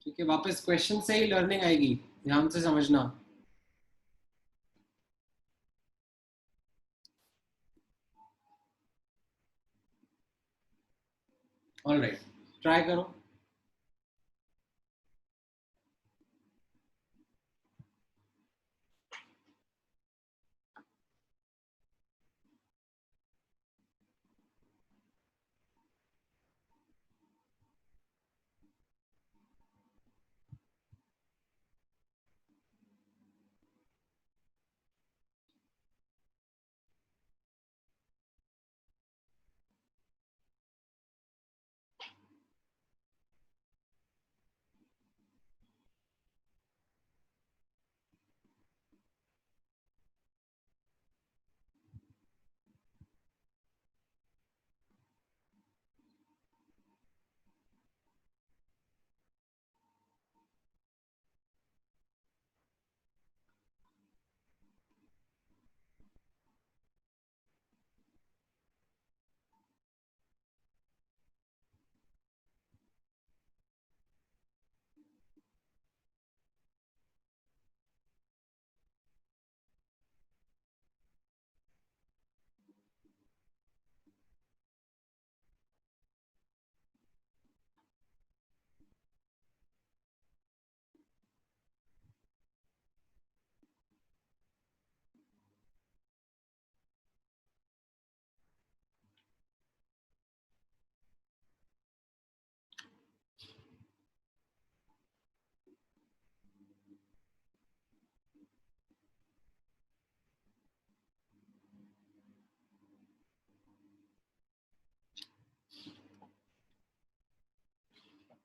ठीक है, वापस क्वेश्चन से ही लर्निंग आएगी, ध्यान से समझना. All right, ट्राई करो.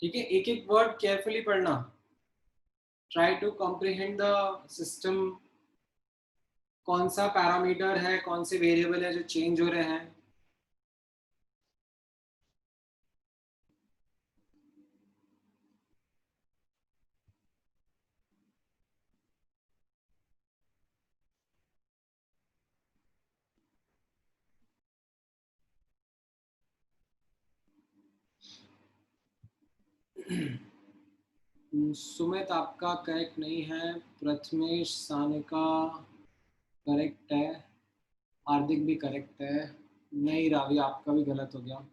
ठीक है, एक एक वर्ड केयरफुली पढ़ना. Try to comprehend the system कौन सा पैरामीटर है, कौन से वेरिएबल है जो चेंज हो रहे हैं? सुमित आपका करेक्ट नहीं है, प्रथमेश सानिका करेक्ट है, हार्दिक भी करेक्ट है, नहीं रावी आपका भी गलत हो गया।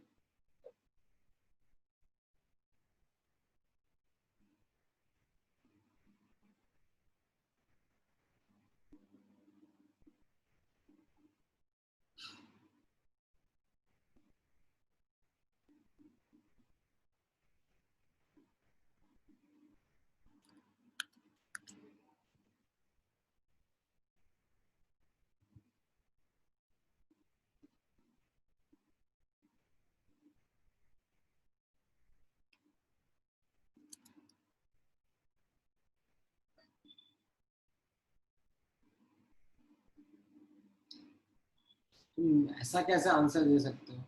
तुम ऐसा कैसे आंसर दे सकते हो?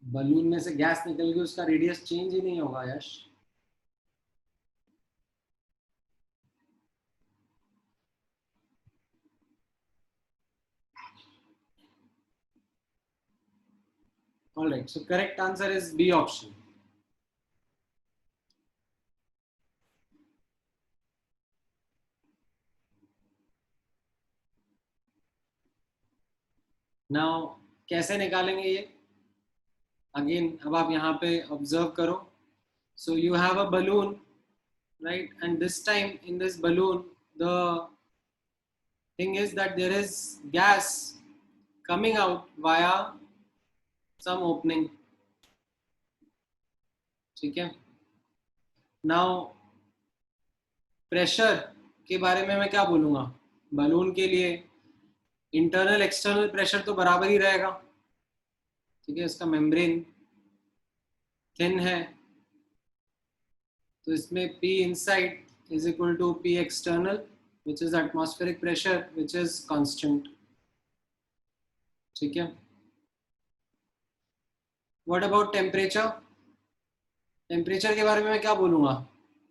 बलून में से गैस निकल गई, उसका रेडियस चेंज ही नहीं होगा यश। All right, so correct answer is B option. Now कैसे निकालेंगे ये? अगेन अब आप यहाँ पे ऑब्जर्व करो. So you have a balloon, right? And this time in this balloon, the thing is that there is gas coming out via some opening. ठीक है. Now प्रेशर के बारे में मैं क्या बोलूँगा? बलून के लिए इंटरनल एक्सटर्नल प्रेशर तो बराबर ही रहेगा. ठीक है, इसका मेम्ब्रेन थिन है, तो इसमें P inside is equal to P external, which is atmospheric pressure, which is constant. ठीक है. What about temperature? टेम्परेचर के बारे में मैं क्या बोलूँगा?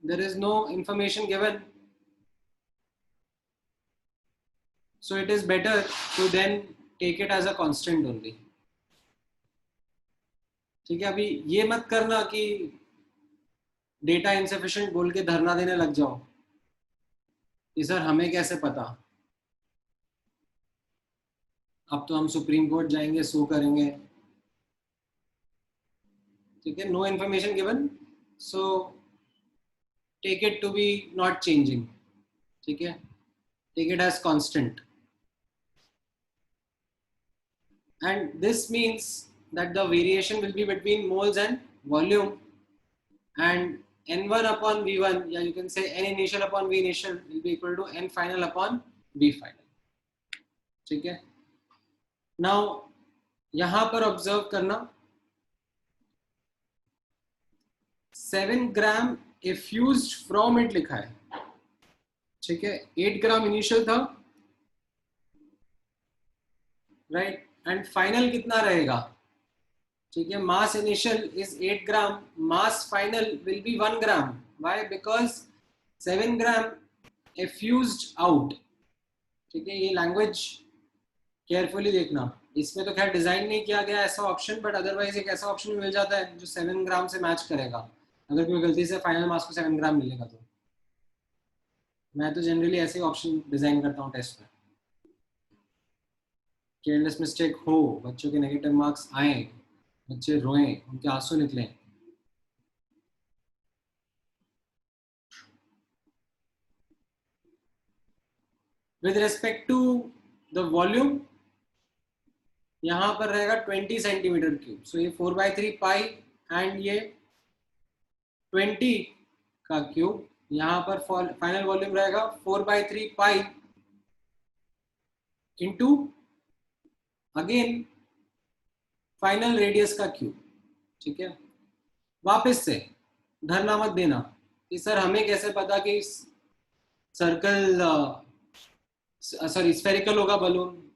There is no information given, so it is better to then take it as a constant only. ठीक है. अभी ये मत करना कि डेटा इनसफिशिएंट बोल के धरना देने लग जाओ कि सर हमें कैसे पता. अब तो हम सुप्रीम कोर्ट जाएंगे, सू करेंगे. ठीक है. No information given, so take it to be not changing. ठीक है. Take it as constant. And this means that the variation will be between moles and volume, and n1 upon v1, yeah, you can say n initial upon v initial will be equal to n final upon v final. ठीक है. Now यहां पर ऑब्जर्व करना, 7 ग्राम इफ्यूज्ड फ्रॉम इट लिखा है. ठीक है. 8 ग्राम इनिशियल था, राइट. एंड फाइनल कितना रहेगा? ठीक है. Mass initial is 8 gram, mass final will be 1 gram. Why? Because 7 gram effused out. ठीक है. ये लैंग्वेज केयरफुली देखना. इसमें तो खैर डिजाइन नहीं किया गया ऐसा ऑप्शन, बट अदरवाइज एक ऐसा ऑप्शन मिल जाता है जो 7 ग्राम से मैच करेगा. अगर कोई गलती से फाइनल मास को 7 ग्राम मिलेगा तो. मैं तो जनरली ऐसे ऑप्शन डिजाइन करता हूँ टेस्ट में. केयरलेस मिस्टेक हो, बच्चों के नेगेटिव मार्क्स आए, बच्चे रोएं, उनके आंसू निकले. With respect to the volume, यहां पर रहेगा 20 सेंटीमीटर क्यूब. सो ये 4/3 पाई एंड ये 20 का क्यूब. यहां पर फाइनल वॉल्यूम रहेगा 4/3 pi into again final radius का क्यूब. ठीक है. वापस से धरना मत देना कि सर हमें कैसे पता कि सर्कल सॉरी स्फेरिकल होगा बलून,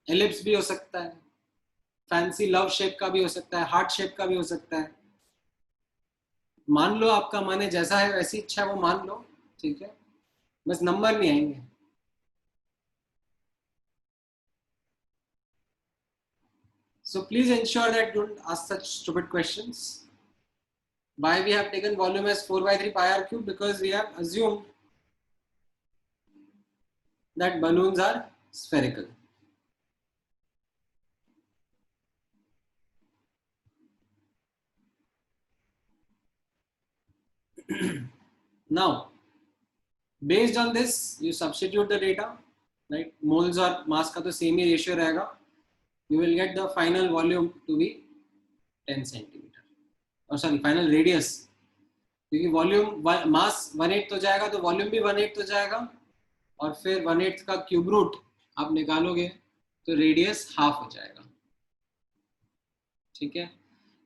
एलिप्स भी हो सकता है, फैंसी लव शेप का भी हो सकता है, हार्ट शेप का भी हो सकता है। मान लो आपका मन है, जैसा है वैसी इच्छा है वो मान लो, ठीक है, बस नंबर नहीं आएंगे। So please ensure that you don't ask such stupid questions. Why we have taken volume as 4 by 3 pi r cube? Because we have assumed that balloons are spherical. Now, based on this, you substitute the data, right? Moles और mass का तो same ही ratio रहेगा. You will get the final volume to be 10 centimeter. और sorry, final radius. क्योंकि वॉल्यूम मास 1/8 तो जाएगा, तो वॉल्यूम भी 1/8 तो जाएगा, और फिर 1/8 का क्यूब रूट आप निकालोगे तो रेडियस हाफ हो जाएगा। ठीक है,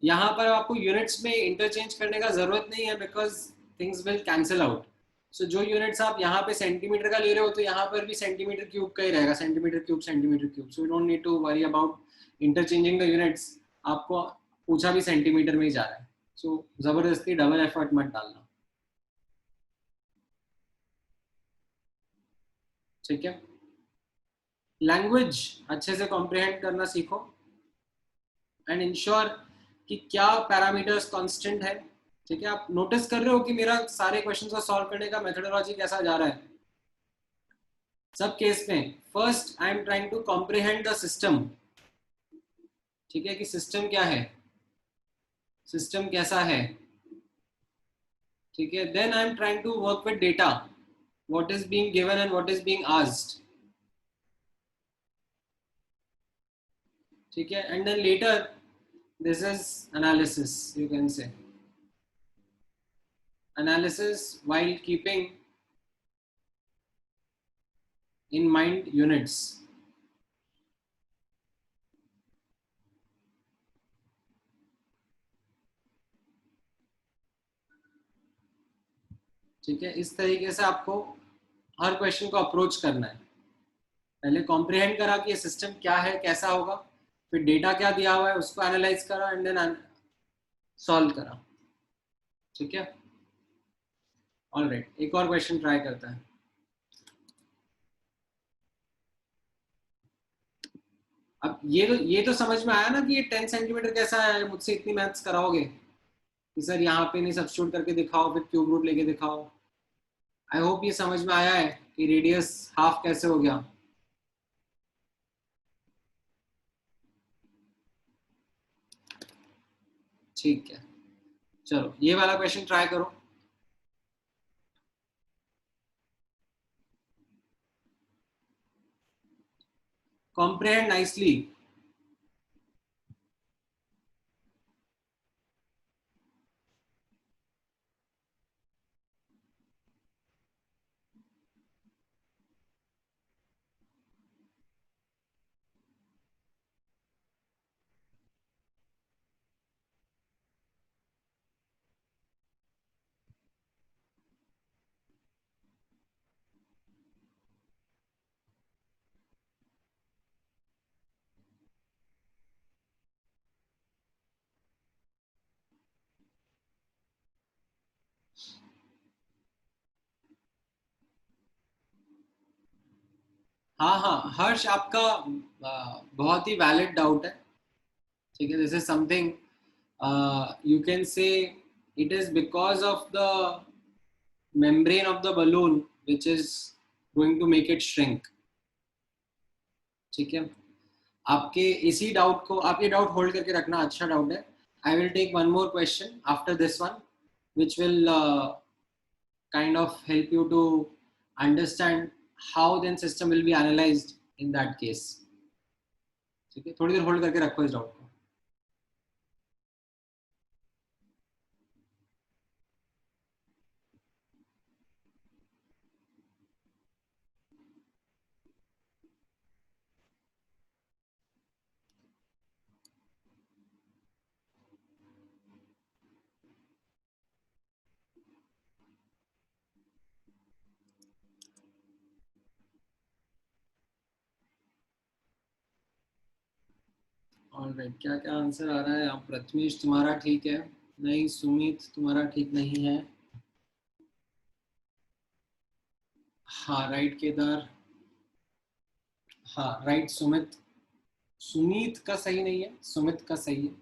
यहाँ पर आपको यूनिट्स में इंटरचेंज करने का जरूरत नहीं है, because things will cancel out. So जो यूनिट्स आप यहाँ पे सेंटीमीटर का ले रहे हो, तो यहाँ पर भी सेंटीमीटर क्यूब का ही रहेगा, centimetre cube centimetre cube. So you don't need to worry about interchanging the units. आपको पूछा भी सेंटीमीटर में ही जा रहा है, सो जबरदस्ती डबल एफर्ट मत डालना। ठीक है, लैंग्वेज अच्छे से कॉम्प्रिहेंड करना सीखो, एंड इंश्योर कि क्या पैरामीटर्स कांस्टेंट है। ठीक है, आप नोटिस कर रहे हो कि मेरा सारे क्वेश्चंस को सॉल्व करने का मेथोडोलॉजी कैसा जा रहा है। सब केस में first I am trying to comprehend the system. ठीक है, कि सिस्टम क्या है, सिस्टम कैसा है। ठीक है, then I am trying to work with data, what is being given and what is being asked. ठीक है, and then later this is analysis, you can say analysis while keeping in mind units। ठीक है, इस तरीके से आपको हर क्वेश्चन को अप्रोच करना है। पहले कॉम्प्रिहेंड करा कि ये सिस्टम क्या है, कैसा होगा, फिर डेटा क्या दिया हुआ है उसको एनालाइज करा, एंड देन सॉल्व करा। ठीक है, ऑलराइट, एक और क्वेश्चन ट्राई करता है। अब ये तो समझ में आया ना कि ये 10 सेंटीमीटर कैसा है, मुझसे इतनी मैथ्स कराओगे कि सर यहाँ पे नहीं सब्स्टिट्यूट करके दिखाओ, फिर क्यूब रूट लेके दिखाओ। आई होप ये समझ में आया है कि रेडियस हाफ कैसे हो गया। ठीक है, चलो ये वाला क्वेश्चन ट्राई करो। comprehend nicely। हाँ हाँ हर्ष, आपका बहुत ही वैलिड डाउट है। ठीक है, this is something you can से it is because of the membrane of the balloon which is going to make it shrink। ठीक है, आपके इसी डाउट को, आप ये डाउट होल्ड करके रखना, अच्छा डाउट है। I will take one more question after this one which will kind of help you to understand how then system will be analyzed in that case। ठीक है, थोड़ी देर होल्ड करके रखो इस डाउट को। ऑलराइट, क्या क्या आंसर आ रहा है? आप प्रथमेश तुम्हारा ठीक है, नहीं सुमित तुम्हारा ठीक नहीं है, हाँ राइट केदार, हाँ राइट सुमित, सुमित का सही नहीं है, सुमित का सही है।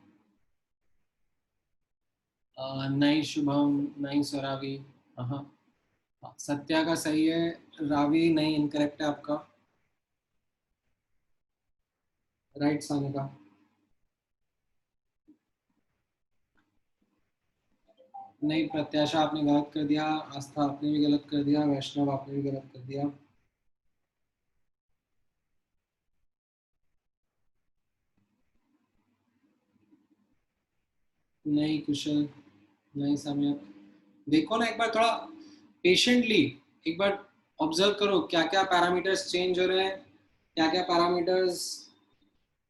नहीं शुभम, नहीं सौरावी, हाँ हाँ, सत्या का सही है, रावी नहीं, इनकरेक्ट है आपका, राइट सानिका। नहीं प्रत्याशा आपने गलत कर दिया, आस्था आपने भी गलत कर दिया, वैष्णव आपने भी गलत कर दिया। नहीं कुशल, नहीं सम्यक। देखो ना एक बार थोड़ा पेशेंटली, एक बार ऑब्जर्व करो क्या क्या पैरामीटर्स चेंज हो रहे हैं, क्या क्या पैरामीटर्स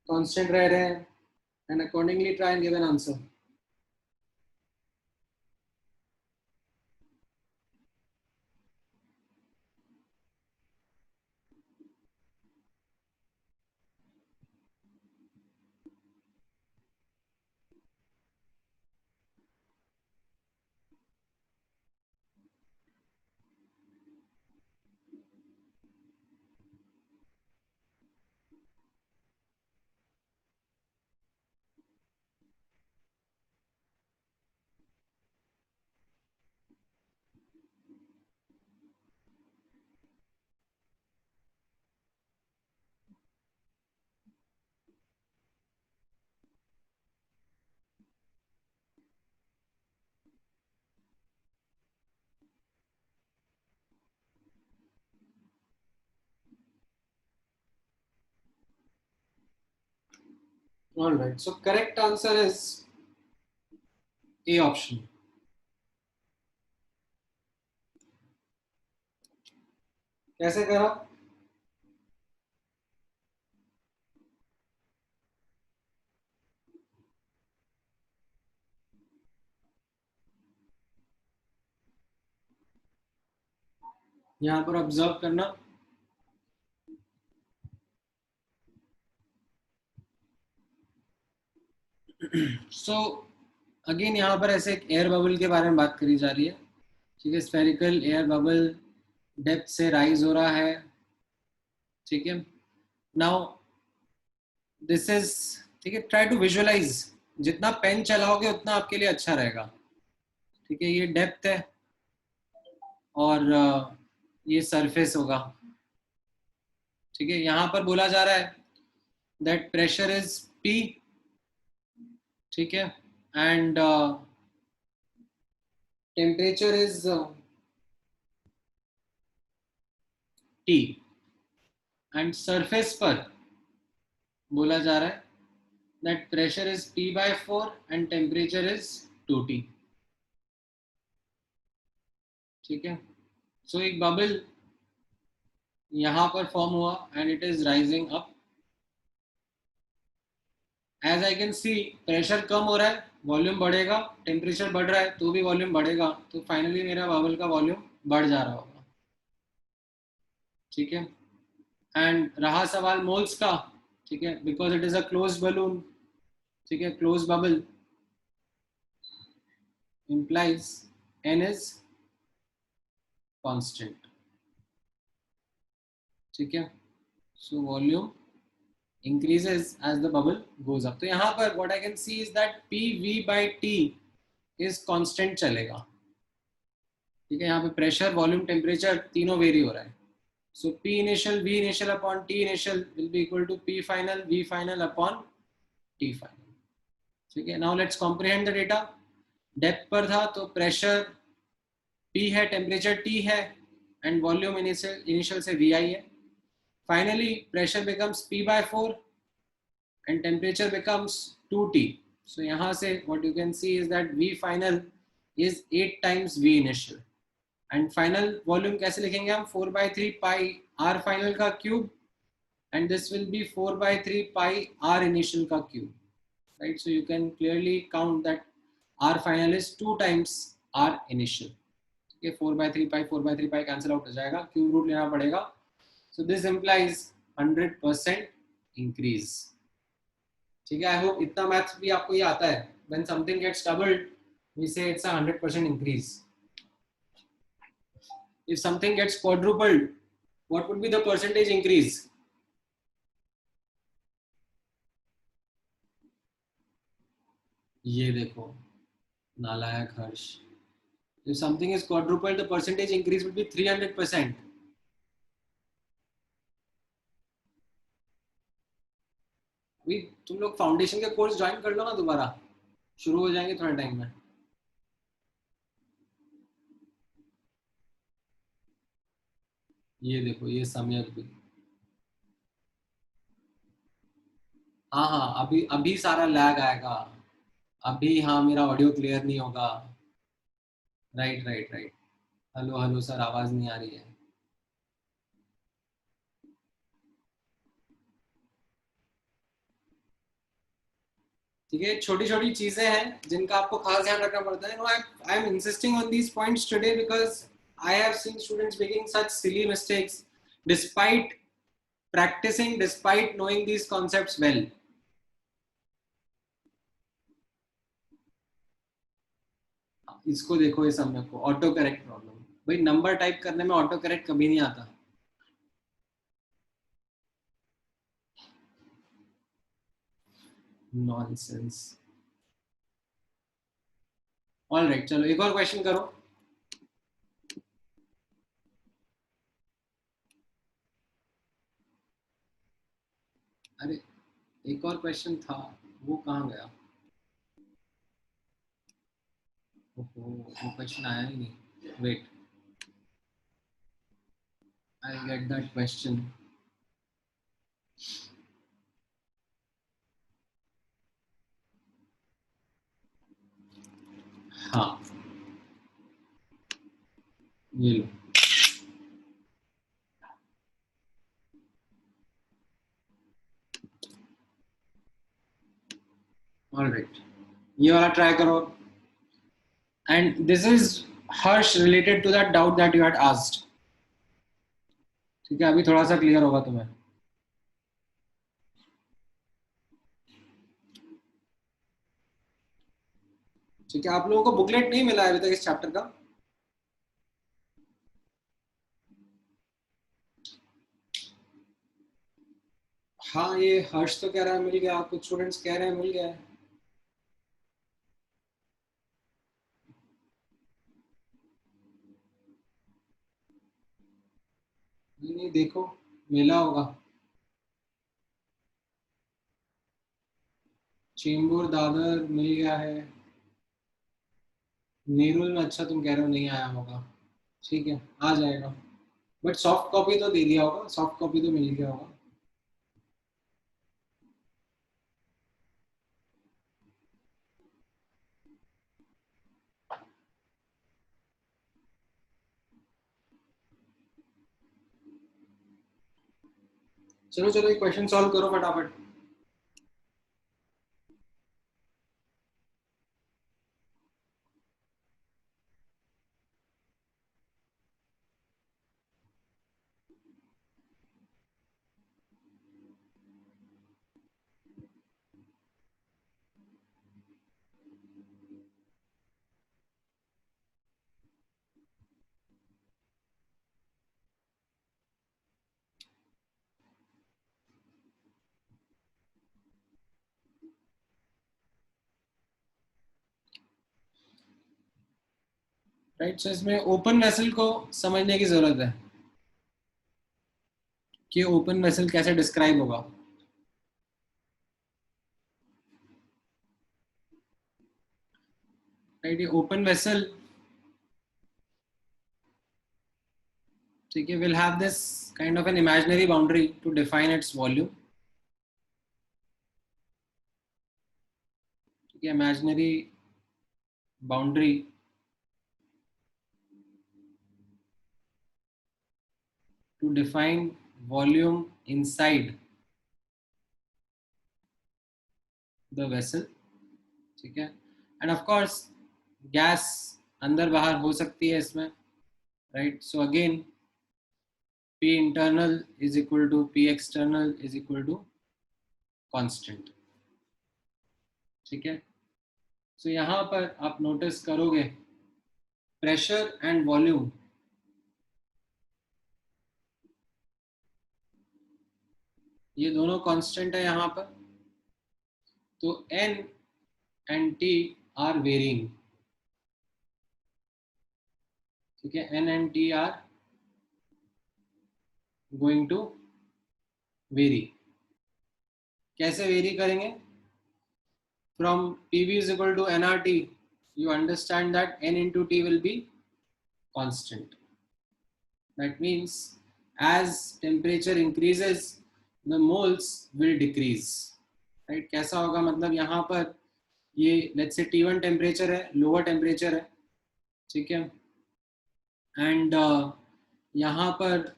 कांस्टेंट रह रहे हैं, and accordingly try and give an answer. All right, so correct answer is A option. कैसे करा? यहाँ पर ऑब्जर्व करना, सो अगेन यहाँ पर ऐसे एक एयर बबल के बारे में बात करी जा रही है, ठीक है, स्फेरिकल एयर बबल डेप्थ से राइज हो रहा है, ठीक है। नाउ दिस इज, ठीक है, ट्राई टू विजुअलाइज, जितना पेन चलाओगे उतना आपके लिए अच्छा रहेगा, ठीक है। ये डेप्थ है और ये सरफेस होगा, ठीक है। यहाँ पर बोला जा रहा है दैट प्रेशर इज P, ठीक है, and temperature is T, and surface पर बोला जा रहा है that pressure is P/4 and temperature is 2T, ठीक है। सो एक बबल यहाँ पर फॉर्म हुआ and it is rising up, as I can see pressure कम हो रहा है, वॉल्यूम बढ़ेगा, टेम्परेचर बढ़ रहा है तो भी वॉल्यूम बढ़ेगा, तो फाइनली मेरा बबल का वॉल्यूम बढ़ जा रहा होगा, ठीक है। एंड रहा सवाल मोल्स का, ठीक है, because it is a close balloon, ठीक है, close bubble implies n is constant, ठीक है। So volume increases as the bubble goes up, तो यहाँ पर what I can see is that PV/T is constant चलेगा, ठीक है। यहाँ पे प्रेशर, वॉल्यूम, टेम्परेचर तीनों वेरी हो रहा है, so P initial V initial upon T initial will be equal to P final V final upon T final, ठीक है। now let's comprehend the data, depth पर था तो प्रेशर P है, टेम्परेचर T है, एंड वॉल्यूम इनिशियल से VI है, finally pressure becomes P/4 and temperature becomes 2T, so यहाँ से what you can see is that V final is 8 times V initial, and final volume कैसे लिखेंगे हम, 4/3 pi R final का cube, and this will be 4/3 pi R initial का cube, right? So you can clearly count that R final is 2 times R initial, okay, 4/3 pi 4/3 pi cancel out हो जाएगा, cube root लेना पड़ेगा, so this implies 100% increase, ठीक है, आई होप इतना मैथ्स भी आपको ये आता है. When something gets doubled, we say it's a 100% increase. If something gets quadrupled, what would be the percentage increase? ये देखो, नालायक हर्ष. If something is quadrupled, the percentage increase would be 300%. अभी तुम लोग फाउंडेशन के कोर्स ज्वाइन कर लो ना, दोबारा शुरू हो जाएंगे थोड़े टाइम में. ये देखो, ये सम्यक भी. हाँ हाँ, अभी अभी सारा लैग आएगा. अभी हाँ, मेरा ऑडियो क्लियर नहीं होगा. Right right right. Hello hello sir, आवाज नहीं आ रही है. ठीक है, छोटी छोटी चीजें हैं जिनका आपको खास ध्यान रखना पड़ता है. No, I am insisting on these points today because I have seen students making such silly mistakes despite practicing, despite knowing these concepts well. इसको देखो, इस समय को ऑटो करेक्ट प्रॉब्लम. भाई नंबर टाइप करने में ऑटो करेक्ट कभी नहीं आता. नॉनसेंस. ऑल राइट, चलो एक और क्वेश्चन करो. अरे एक और क्वेश्चन था, वो कहाँ गया? ओहो, वो क्वेश्चन आया ही नहीं. Wait, I get that question. हाँ, ये लो. ऑल राइट, ये वाला ट्राई करो. And this is Harsh related to that doubt that you had asked. ठीक है, अभी थोड़ा सा क्लियर होगा तुम्हें. ठीक है, आप लोगों को बुकलेट नहीं मिला है अभी तक इस चैप्टर का? हाँ, ये हर्ष तो कह रहा है मिल गया, कुछ स्टूडेंट्स कह रहे हैं मिल गया है. नहीं नहीं, देखो मिला होगा. चेंबूर दादर मिल गया है. नेरुल में, अच्छा तुम कह रहे हो नहीं आया होगा. ठीक है, आ जाएगा. बट सॉफ्ट कॉपी तो दे दिया होगा, सॉफ्ट कॉपी तो मिल गया होगा. चलो चलो, एक क्वेश्चन सॉल्व करो फटाफट. राइट, सो इसमें ओपन वेसल को समझने की जरूरत है कि ओपन वेसल कैसे डिस्क्राइब होगा. राइट, ये ओपन वेसल, ठीक है, will have this kind of an imaginary boundary to define its volume. ठीक है, imaginary boundary to define volume inside the vessel. ठीक है, and of course gas अंदर बाहर हो सकती है इसमें. right, so again P internal is equal to P external is equal to constant. ठीक है। सो यहाँ पर आप नोटिस करोगे प्रेशर एंड वॉल्यूम, ये दोनों कांस्टेंट है यहाँ पर, तो N and T are varying, ठीक है। N and T are going to vary. कैसे वेरी करेंगे? From PV is equal to nRT, you understand that N into T will be constant. That means as temperature increases, the moles will decrease. Right? कैसा होगा? मतलब यहाँ पर ये let's say T1 टेम्परेचर है, लोअर टेम्परेचर है, ठीक है। एंड यहाँ पर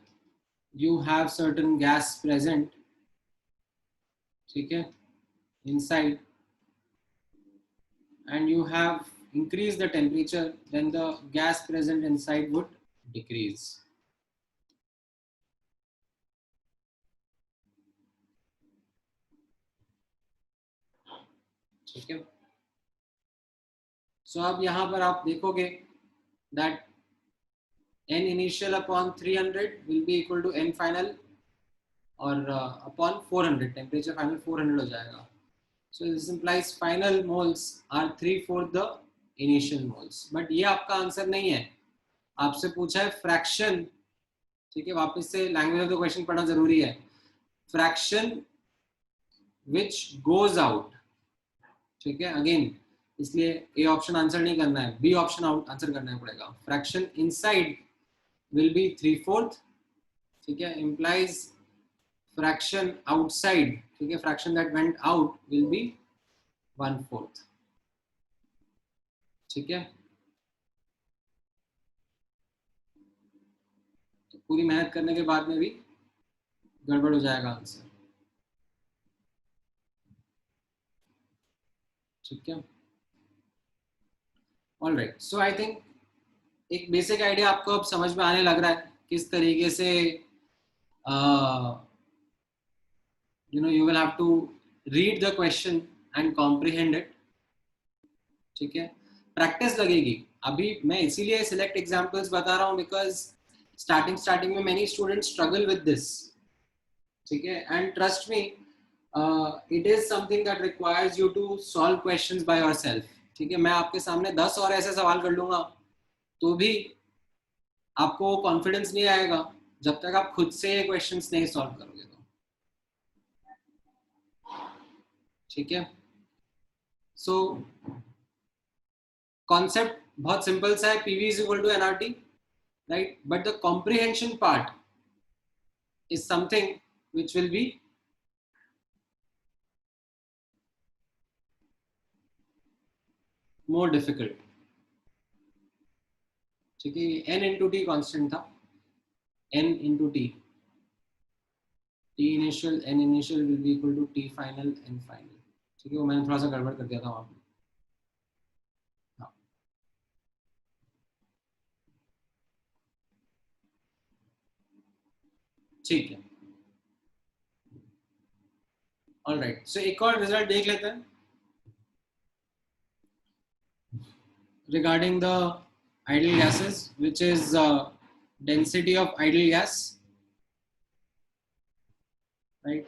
you have certain gas present, ठीक है, inside, and you have increased the temperature, then the gas present inside would decrease. ठीक है। सो अब यहाँ पर आप देखोगे that N initial upon 300 will be equal to N final, और upon 400 टेम्परेचर फाइनल 400 हो जाएगा. So this implies final moles are 3/4 the initial moles. But ये आपका आंसर नहीं है, आपसे पूछा है फ्रैक्शन, ठीक है। वापस से लैंग्वेज ऑफ द क्वेश्चन पढ़ना जरूरी है. फ्रैक्शन विच गोज आउट, ठीक है। अगेन इसलिए ए ऑप्शन आंसर नहीं करना है, बी ऑप्शन आंसर करना पड़ेगा. फ्रैक्शन इनसाइड विल बी 3/4, ठीक है, implies fraction outside, ठीक है, fraction that went out will be 1/4, ठीक है. तो पूरी मेहनत करने के बाद में भी गड़बड़ हो जाएगा आंसर, ठीक है. ऑलराइट, सो आई थिंक एक बेसिक आइडिया आपको अब समझ में आने लग रहा है किस तरीके से you will have to read the question and comprehend it, ठीक है. प्रैक्टिस लगेगी. अभी मैं इसीलिए सिलेक्ट एग्जांपल्स बता रहा हूँ बिकॉज स्टार्टिंग में many students struggle with this, ठीक है. And trust me, it is something that requires you to solve questions by yourself, ठीक है. मैं आपके सामने 10 और ऐसे सवाल कर लूंगा तो भी आपको कॉन्फिडेंस नहीं आएगा जब तक आप खुद से ये क्वेश्चंस नहीं सॉल्व करोगे तो, ठीक है. सो कॉन्सेप्ट बहुत सिंपल सा है, PV is equal to nRT, right? But the comprehension part is something which will be more difficult, ठीक है. N into T constant था, N into T, T initial, N initial will be equal to T final, N final, ठीक है. वो मैंने थोड़ा सा गड़बड़ कर दिया था वहां पे. ठीक है. ऑलराइट, सो एक और रिजल्ट देख लेते हैं regarding the ideal gases, which is density of ideal gas, right?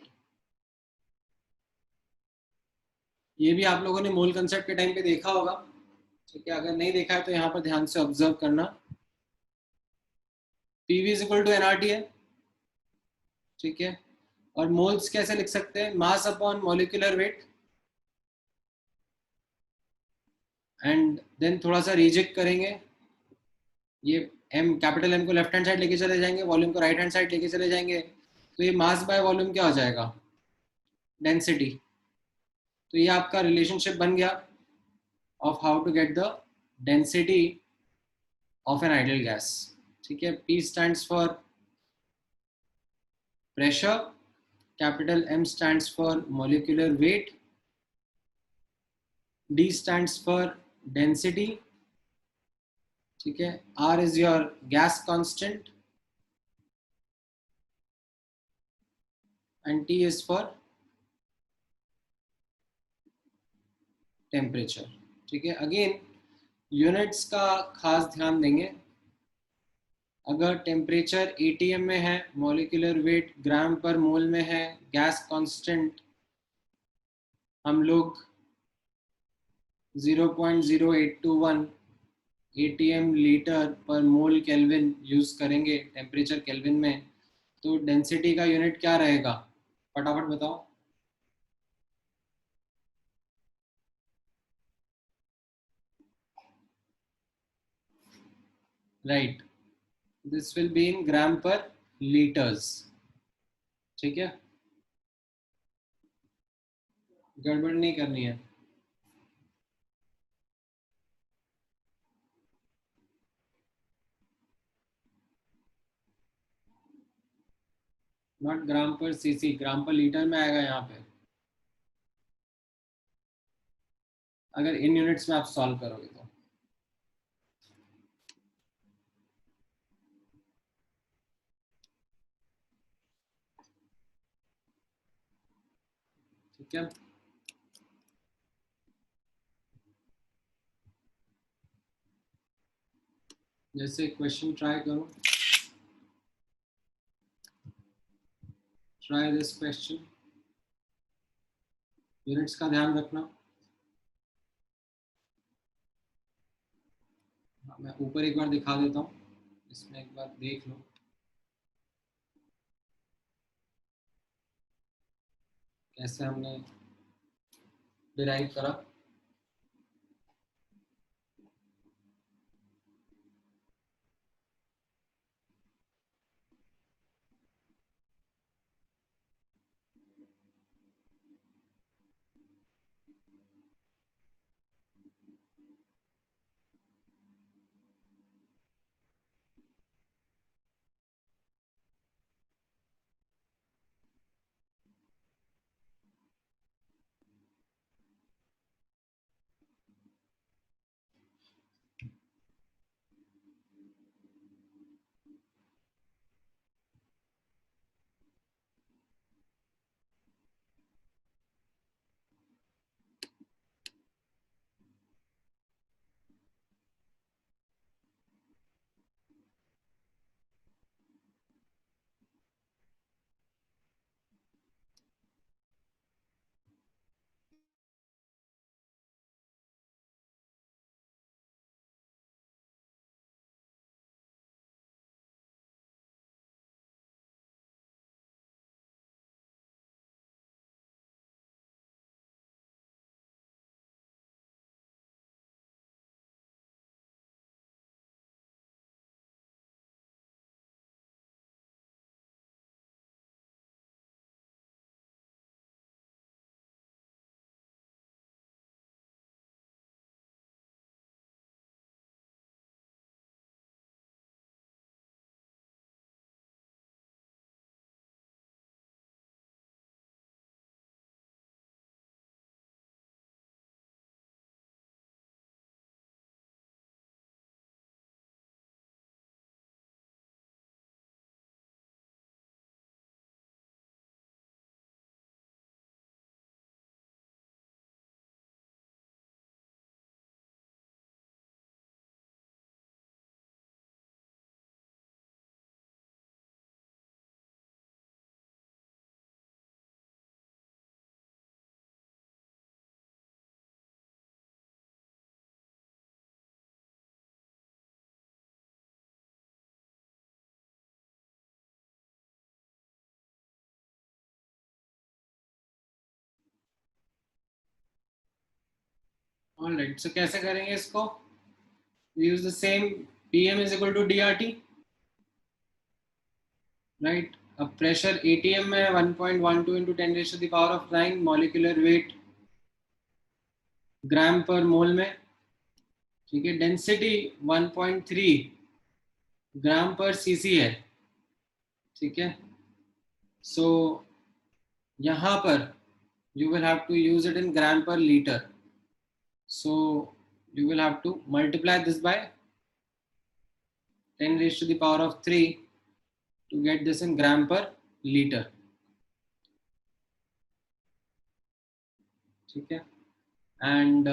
ये भी आप लोगों ने मोल कंसेप्ट के टाइम पे देखा होगा, ठीक है. अगर नहीं देखा है तो यहाँ पर ध्यान से ऑब्जर्व करना. PV is equal to nRT है, ठीक है. और मोल्स कैसे लिख सकते हैं? Mass upon molecular weight, and then थोड़ा सा रिजेक्ट करेंगे. ये M, कैपिटल M को लेफ्ट हैंड साइड लेके चले जाएंगे, वॉल्यूम को राइट हैंड साइड लेके चले जाएंगे, तो ये मास बाय वॉल्यूम क्या हो जाएगा? डेंसिटी. तो ये आपका रिलेशनशिप बन गया of how to get the density of an ideal gas, ठीक है. P stands for pressure, capital M stands for molecular weight, D stands for density, ठीक है. R is your gas constant and T is for temperature. ठीक है, अगेन यूनिट्स का खास ध्यान देंगे। अगर टेम्परेचर एटीएम में है, molecular weight gram per mole में है, गैस कांस्टेंट हम लोग 0.0821 ATM litre per mole kelvin use करेंगे टेम्परेचर केल्विन में। तो डेंसिटी का यूनिट क्या रहेगा, फटाफट बताओ। Right, this will be in gram per litres. ठीक है, गड़बड़ नहीं करनी है। नॉट ग्राम पर सीसी, ग्राम पर लीटर में आएगा यहाँ पे, अगर इन यूनिट्स में आप सॉल्व करोगे तो। ठीक है, जैसे क्वेश्चन ट्राई करो, ट्राई दिस क्वेश्चन। यूनिट्स का ध्यान रखना। मैं ऊपर एक बार दिखा देता हूँ, इसमें एक बार देख लो कैसे हमने डिराइव करा। ऑलराइट, सो कैसे करेंगे इसको? Use the same, PM is equal to DRT, right. अब प्रेशर एटीएम में 1.12 into 10 raise to the power of 9, molecular weight gram per mole में। ठीक है, डेंसिटी 1.3 ग्राम पर सीसी है। ठीक है, सो यहाँ पर you will have to use it in gram per liter, so you will have to multiply this by 10 raised to the power of 3 to get this in gram per liter. ठीक है, and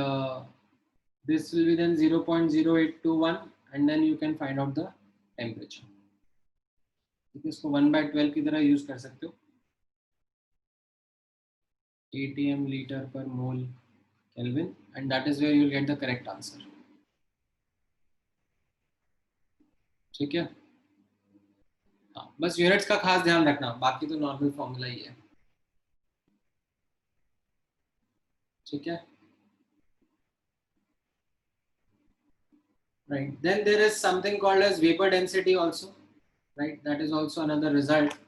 this will be then 0.0821 and then you can find out the temperature. ठीक है, इसको 1/12 की तरह यूज कर सकते हो, atm liter per mole Kelvin, and that is where you will get the correct answer. ठीक है, हाँ, बस यूनिट्स का खास ध्यान रखना, बाकी तो नॉर्मल फॉर्मूला ही है. ठीक है, right, then there is something called as vapor density also, right, that is also another result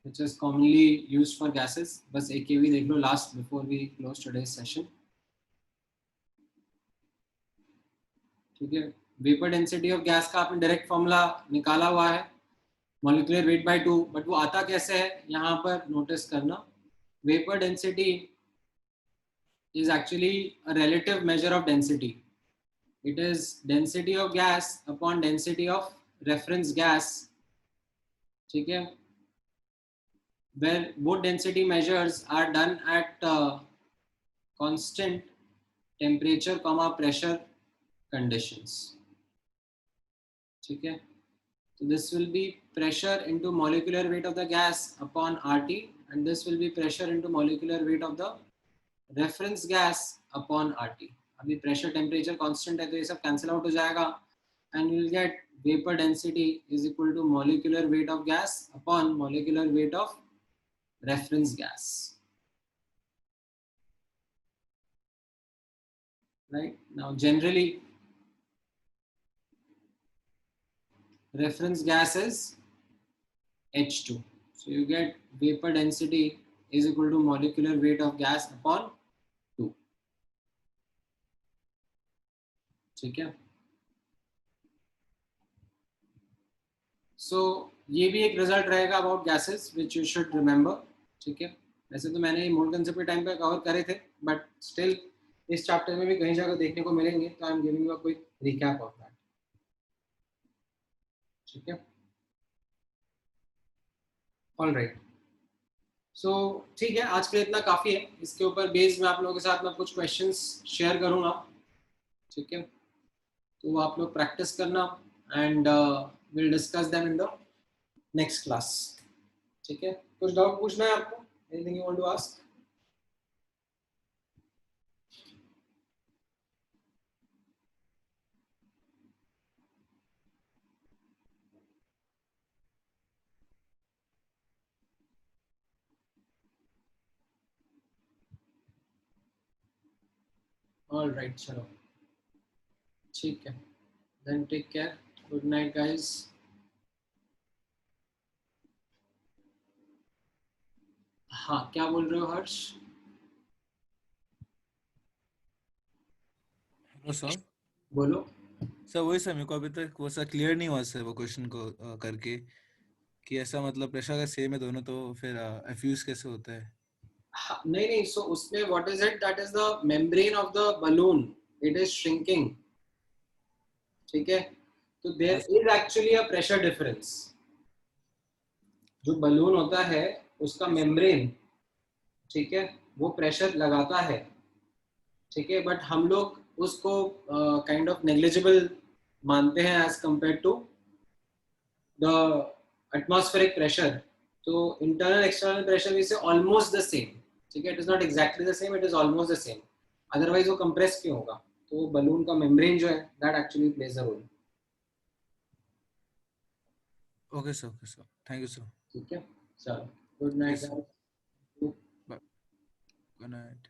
which is commonly used for gases. बस एक भी देख लो last before we close today's session. ठीक है, वेपर डेंसिटी ऑफ गैस का आपने डायरेक्ट फॉर्मूला निकाला हुआ है, मॉलिक्यूलर वेट बाय 2, बट वो आता कैसे है यहाँ पर नोटिस करना. Vapour density is actually a relative measure of density. It is density of gas upon density of reference gas. ठीक है, where both density measures are done at constant temperature comma pressure conditions. ठीक है, so this will be pressure into molecular weight of the gas upon RT, and this will be pressure into molecular weight of the reference gas upon RT. अभी pressure temperature constant है तो ये सब cancel out हो जाएगा and you will get vapor density is equal to molecular weight of gas upon molecular weight of reference gas. Right, now generally reference gas is H2, so you get vapor density is equal to molecular weight of gas upon 2. ठीक है, सो ये भी एक रिजल्ट रहेगा about gases which you should remember. ठीक है, वैसे तो मैंने मोल कंसेप्ट के टाइम पे कवर करे थे, बट स्टिल इस चैप्टर में भी कहीं जगह देखने को मिलेंगे, तो I am giving you a quick recap of that. ठीक है, ऑलराइट, सो ठीक है, आज के लिए इतना काफी है. इसके ऊपर बेस में आप लोगों के साथ मैं कुछ क्वेश्चंस शेयर करूंगा. ठीक है, तो वो आप लोग प्रैक्टिस करना and will discuss them in the next class. ठीक है, कुछ डाउट पूछना है आपको, anything you want to ask? All right, चलो ठीक है, then take care, good night guys. हाँ, क्या बोल रहे हो हर्ष? Hello sir. बोलो. सर वही सर, मेरे को अभी तक वो सर क्लियर नहीं हुआ सर वो क्वेश्चन को करके कि ऐसा मतलब प्रेशर अगर सेम है दोनों तो फिर एफ्यूज कैसे होता है? हाँ, नहीं नहीं, सो उसमें what is it, that is the membrane of the balloon, it is shrinking. ठीक है, तो there is actually a pressure difference. जो बलून होता है उसका मेम्ब्रेन, ठीक है, वो प्रेशर लगाता है. ठीक है, बट हम लोग उसको काइंड ऑफ नेग्लिजिबल मानते हैं as compare to the atmospheric pressure. तो internal external pressure is almost the same. ठीक है, it is not exactly the same, it is almost the same, otherwise वो कंप्रेस क्यों होगा. तो बलून का मेम्ब्रेन जो है that actually plays a role. Okay sir, thank you sir. ठीक है, चलो, good night. Yes sir, good night.